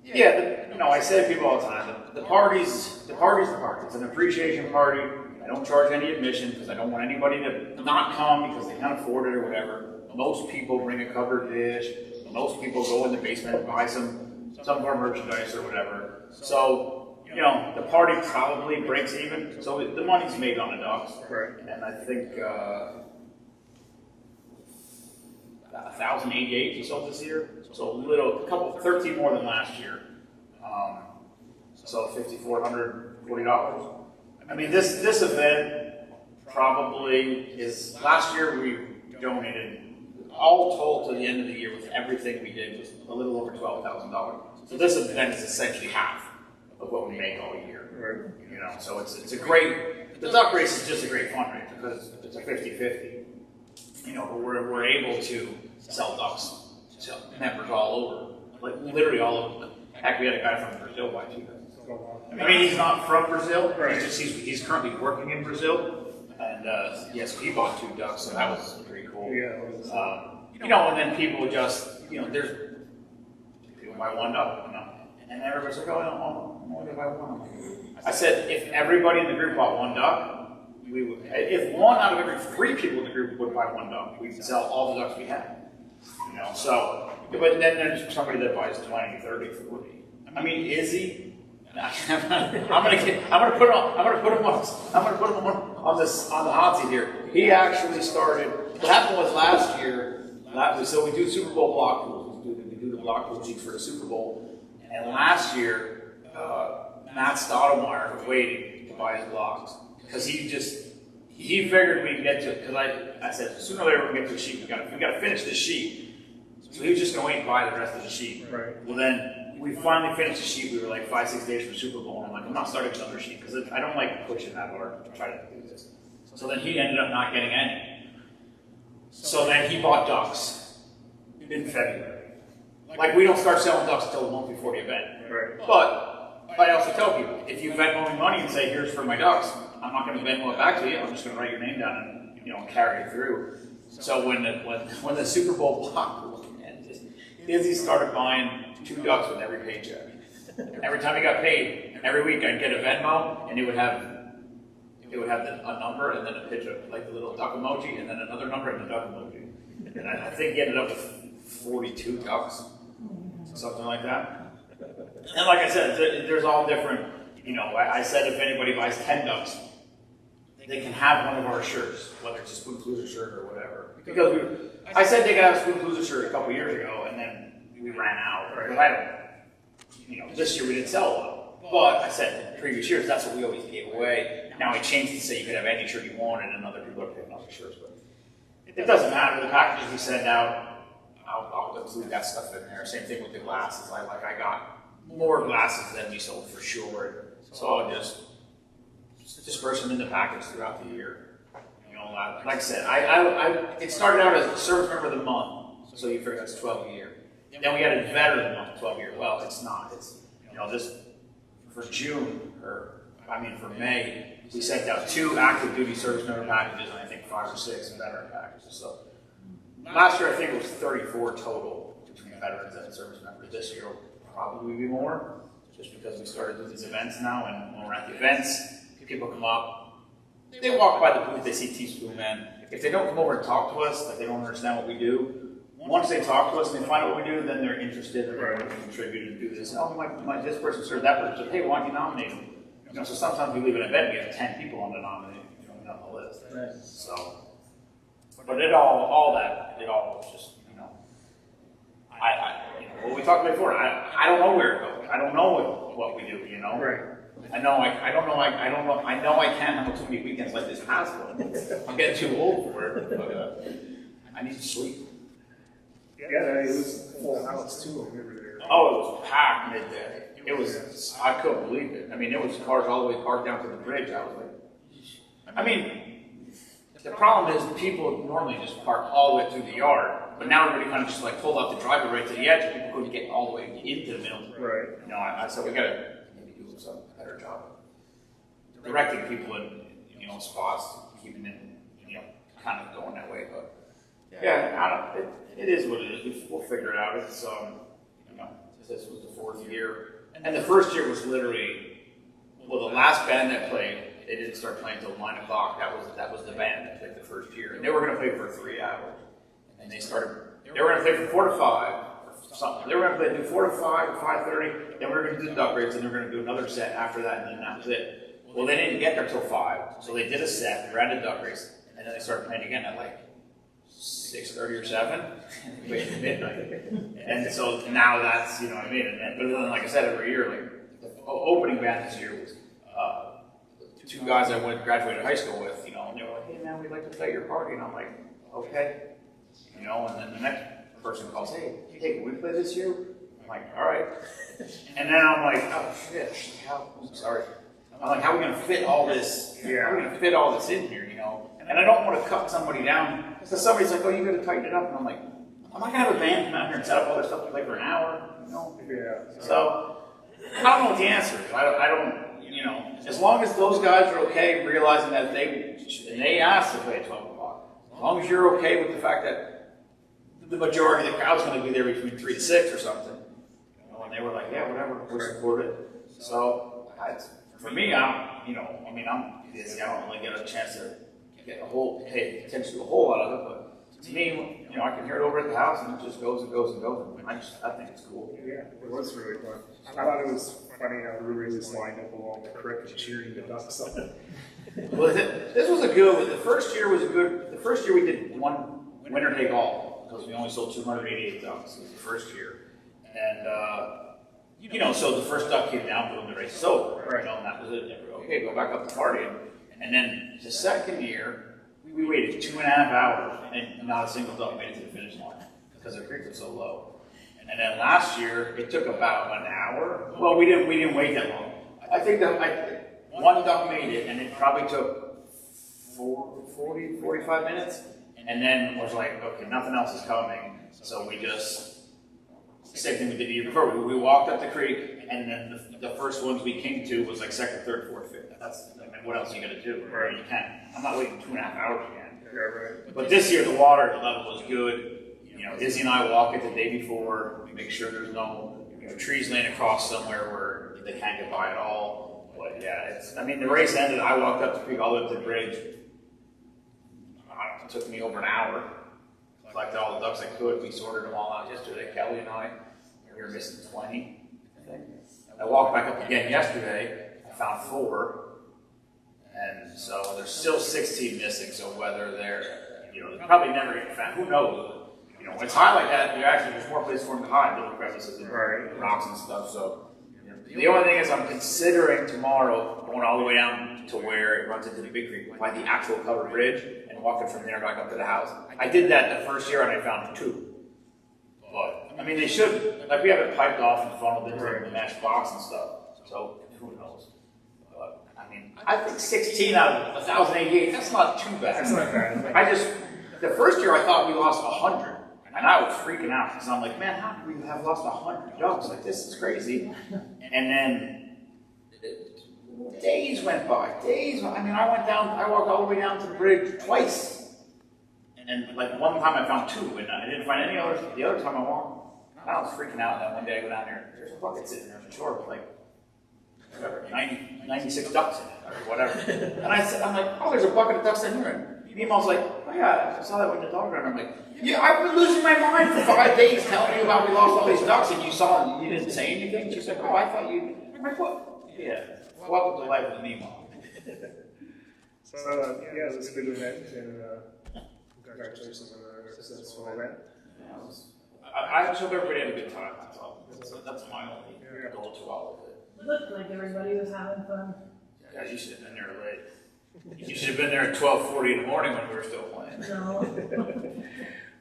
yeah, I say to people all the time, the party's the party. It's an appreciation party. I don't charge any admission because I don't want anybody to not come because they can't afford it or whatever. Most people bring a covered dish. Most people go in the basement and buy some of our merchandise or whatever. So, the party probably breaks even. So the money's made on the ducks. Right. And I think 1,088 we sold this year. So 13 more than last year. So $5,440. I mean, this event probably is, last year we donated, all told to the end of the year with everything we did was a little over $12,000. So this event is essentially half of what we make all year. Right. So it's a great, the duck race is just a great fundraiser because it's a 50-50. But we're able to sell ducks to members all over, like literally all over them. Heck, we had a guy from Brazil buy 2 ducks. I mean, he's not from Brazil. Right. He's currently working in Brazil. And so he bought 2 ducks, so that was pretty cool. Yeah. And then people just, there's people buy 1 duck, and everybody's like, oh, I'm only gonna buy 1. I said, if everybody in the group bought 1 duck, we would. If 1 out of every 3 people in the group would buy 1 duck, we'd sell all the ducks we had. So, but then there's somebody that buys 20, 30, 40. I mean, Izzy. I'm gonna put him on the hot seat here. He actually started. What happened was last year. So we do Super Bowl block pools. We do the block pool sheets for the Super Bowl. And last year, Matt Stottlemyre was waiting to buy his blocks because he figured we'd get to. Because I said sooner or later we'll get to the sheet. We got to finish the sheet. So he was just going to wait and buy the rest of the sheet. Right. Well then. We finally finished the sheet. We were like 5-6 days from Super Bowl, and I'm like, I'm not starting another sheet because I don't like pushing that hard to try to do this. So then he ended up not getting any. So then he bought ducks in February. Like we don't start selling ducks until a month before the event. Right. But I also tell people, if you Venmo me money and say, here's for my ducks, I'm not going to Venmo it back to you. I'm just going to write your name down and carry it through. So when the Super Bowl block ended, Izzy started buying 2 ducks with every paycheck. Every time he got paid, every week I'd get a Venmo, and it would have a number and then a picture, like the little duck emoji, and then another number and the duck emoji. And I think he ended up with 42 ducks, something like that. And like I said, there's all different. I said if anybody buys 10 ducks, they can have one of our shirts, whether it's a Spoonapalooza shirt or whatever. Because I said they could have a Spoonapalooza shirt a couple years ago, and then we ran out. Because I don't, this year we didn't sell a lot. But I said in previous years, that's what we always gave away. Now I changed it to say you could have any shirt you wanted, and other people are picking up the shirts. But it doesn't matter. The packages we send out, I'll include that stuff in there. Same thing with the glasses. I got more glasses than we sold for sure. So I'll just disperse them in the package throughout the year. Like I said, it started out as a service member of the month, so you figure that's 12 a year. Then we added veteran of the month, 12 a year. Well, it's not. It's this for June for May, we sent out 2 active duty service member packages and I think 5 or 6 veteran packages. So last year I think it was 34 total between veterans and service members. This year will probably be more, just because we started doing these events now, and when we're at the events, people come up, they walk by the booth, they see Team Spoonman. If they don't come over and talk to us, like they don't understand what we do, once they talk to us and they find out what we do, then they're interested and they're going to contribute and do this. Oh, my this person served, that person served. Hey, why don't you nominate them? So sometimes we leave an event, we have 10 people on the nomination. on the list. So, but it all was just, what we talked about before, I don't know where it goes. I don't know what we do, Right. I know I can't handle too many weekends like this past one. I'm getting too old for it, but I need to sleep. Yeah, it was a full house too when we were there. Oh, it was packed midday. I couldn't believe it. I mean, there was cars all the way parked down to the bridge. I was like, I mean, the problem is people normally just park all the way through the yard, but now everybody kind of just like pulled off the driveway right to the edge. People couldn't get all the way into the middle. Right. I said we gotta maybe do some better job of directing people in spots, keeping them kind of going that way. But yeah, it is what it is. We'll figure it out. It's this was the 4th year. And the first year was literally, the last band that played, they didn't start playing until 9 o'clock. That was the band that played the first year. And they were going to play for 3 hours. And they were going to play from 4 to 5 or something. They were going to do 4 to 5 or 5:30. Then we were going to do the duck race, and they were going to do another set after that, and then that was it. Well, they didn't get there till 5. So they did a set, they ran the duck race, and then they started playing again at like 6:30 or 7, and they waited midnight. And so now that's, you know what I mean? But then, like I said, every year, like the opening band this year was 2 guys I graduated high school with, and they were like, hey man, we'd like to play your party. And I'm like, okay. And then the next person calls, hey, can we play this year? I'm like, all right. And then I'm like, oh shit, I'm sorry. I'm like, how are we going to fit all this? How are we going to fit all this in here, And I don't want to cut somebody down. Because somebody's like, oh, you got to tighten it up. And I'm like, I'm not going to have a band come out here and set up all this stuff to play for an hour, Yeah. So, I don't know what the answer is. I don't, as long as those guys are okay realizing that they asked to play at 12 o'clock. As long as you're okay with the fact that the majority of the crowd's going to be there between 3 to 6 or something. And they were like, yeah, whatever, we'll support it. So, for me, I'm busy. I don't really get a chance to pay attention to a whole lot of it, but to me, I can hear it over at the house and it just goes and goes and goes. I think it's cool. Yeah, it was really fun. I thought it was funny how everybody was lined up along the creek and cheering the ducks on. Well, this was a good one. The first year was good. The first year we did one winner take all because we only sold 288 ducks. It was the first year, and so the first duck came down, boom, the race is over. Right. And that was it. Okay, go back up to party. And then the second year, we waited 2.5 hours, and not a single duck made it to the finish line because the creek was so low. And then last year, it took about an hour. Well, we didn't wait that long. I think that one duck made it, and it probably took 45 minutes. And then was like, okay, nothing else is coming. So we just, same thing we did the year before. We walked up the creek, and then the first ones we came to was like 2nd, 3rd, 4th, 5th. What else are you going to do? Right. You can't. I'm not waiting 2.5 hours again. Yeah, right. But this year, the water level was good. Izzy and I walk it the day before. We make sure there's no trees laying across somewhere where they can't get by at all. But yeah, the race ended. I walked up the creek all the way up to the bridge. It took me over an hour. Collected all the ducks I could. We sorted them all out yesterday. Kelly and I. We were missing 20, I think. I walked back up again yesterday. I found 4. And so there's still 16 missing, so whether they're probably never get found. Who knows? When it's high like that, there's more places for them to hide, little crevices and rocks and stuff. So the only thing is I'm considering tomorrow going all the way down to where it runs into the big creek by the actual covered bridge and walking from there back up to the house. I did that the first year and I found 2. But, they should, we have it piped off and funneled into the mesh box and stuff. So who knows? I think 16 out of 1,088, that's not too bad. That's not bad. The first year I thought we lost 100, and I was freaking out because I'm like, man, how could we have lost 100 ducks? Like, this is crazy. And then days went by. I walked all the way down to the bridge twice. And one time I found 2, and I didn't find any others. The other time I walked, I was freaking out. And then one day I go down there, there's a bucket sitting there on the shore with 96 ducks in it, or whatever. And I'm like, oh, there's a bucket of ducks in here. And Email's like, oh yeah, I saw that when the dog ran. I'm like, yeah, I've been losing my mind for 5 days telling you about we lost all these ducks, and you saw them, you didn't say anything? She's like, oh, I thought you, I'm like, what? Yeah, welcome to life with an email. So, yeah, it was a good event, and congratulations on the successful event. I just hope everybody had a good time. That's my only goal to all of it. It looked like everybody was having fun. Guys, you should have been there late. You should have been there at 12:40 in the morning when we were still playing. No.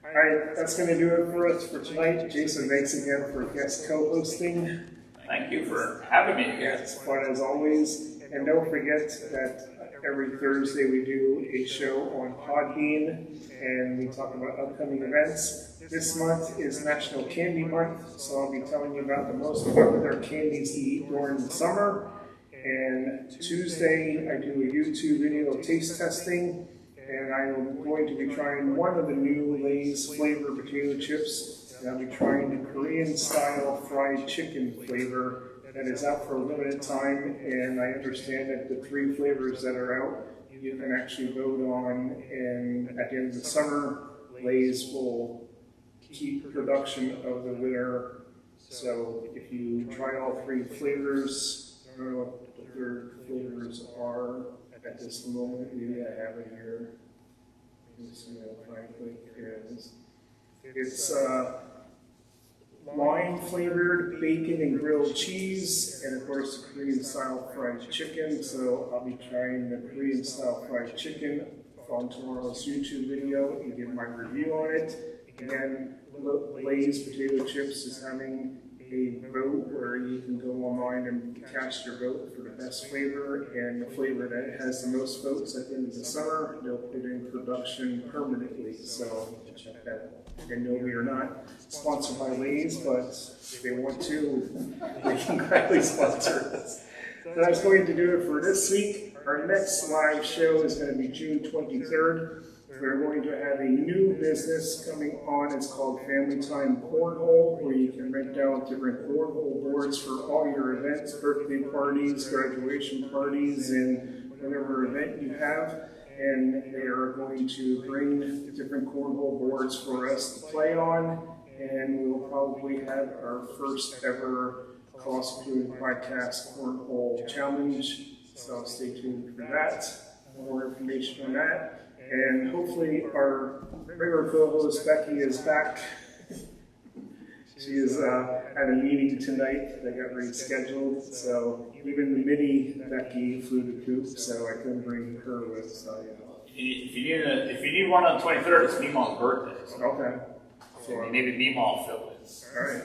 All right, that's going to do it for us for tonight. Jason, thanks again for guest co-hosting. Thank you for having me again. It's fun as always. And don't forget that every Thursday we do a show on Podbean, and we talk about upcoming events. This month is National Candy Month, so I'll be telling you about the most popular candies to eat during the summer. And Tuesday, I do a YouTube video of taste testing, and I am going to be trying one of the new Lay's flavor potato chips. And I'll be trying the Korean-style fried chicken flavor that is out for a limited time, and I understand that the 3 flavors that are out, you can actually vote on, and at the end of the summer, Lay's will keep production of the winner. So if you try all 3 flavors, I don't know what the 3rd flavors are at this moment. Maybe I have it here. Let me see how frankly here it is. It's lime flavored bacon and grilled cheese, and of course the Korean style fried chicken. So I'll be trying the Korean style fried chicken on tomorrow's YouTube video and give my review on it. Again, Lay's potato chips is having a vote where you can go online and cast your vote for the best flavor, and the flavor that has the most votes at the end of the summer, they'll put in production permanently. So check that out. I know we are not sponsored by Lay's, but if they want to, they can gladly sponsor us. So that's going to do it for this week. Our next live show is going to be June 23rd. We're going to have a new business coming on. It's called Family Time Cornhole, where you can rent out different cornhole boards for all your events, birthday parties, graduation parties, and whatever event you have. And they are going to bring different cornhole boards for us to play on, and we will probably have our first ever Colossal Community Podcast Cornhole Challenge. So stay tuned for that. More information on that. And hopefully our regular co-host Becky is back. She is at a meeting tonight that got rescheduled, so even the mini Becky flew the coop, so I couldn't bring her with. So yeah. If you need one on the 23rd, it's Meemaw's birthday. So Okay. so maybe Meemaw fill it. All right.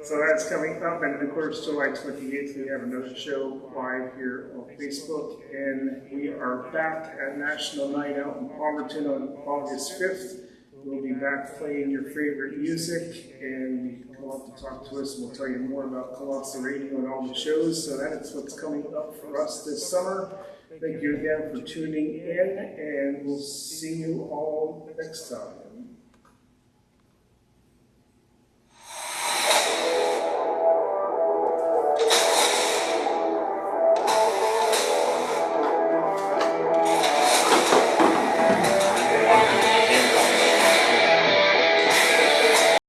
So that's coming up, and of course, July 28th, we have another show live here on Facebook, and we are back at National Night Out in Palmerton on August 5th. We'll be back playing your favorite music, and you can come up to talk to us, and we'll tell you more about Colossal Radio and all the shows. So that is what's coming up for us this summer. Thank you again for tuning in, and we'll see you all next time.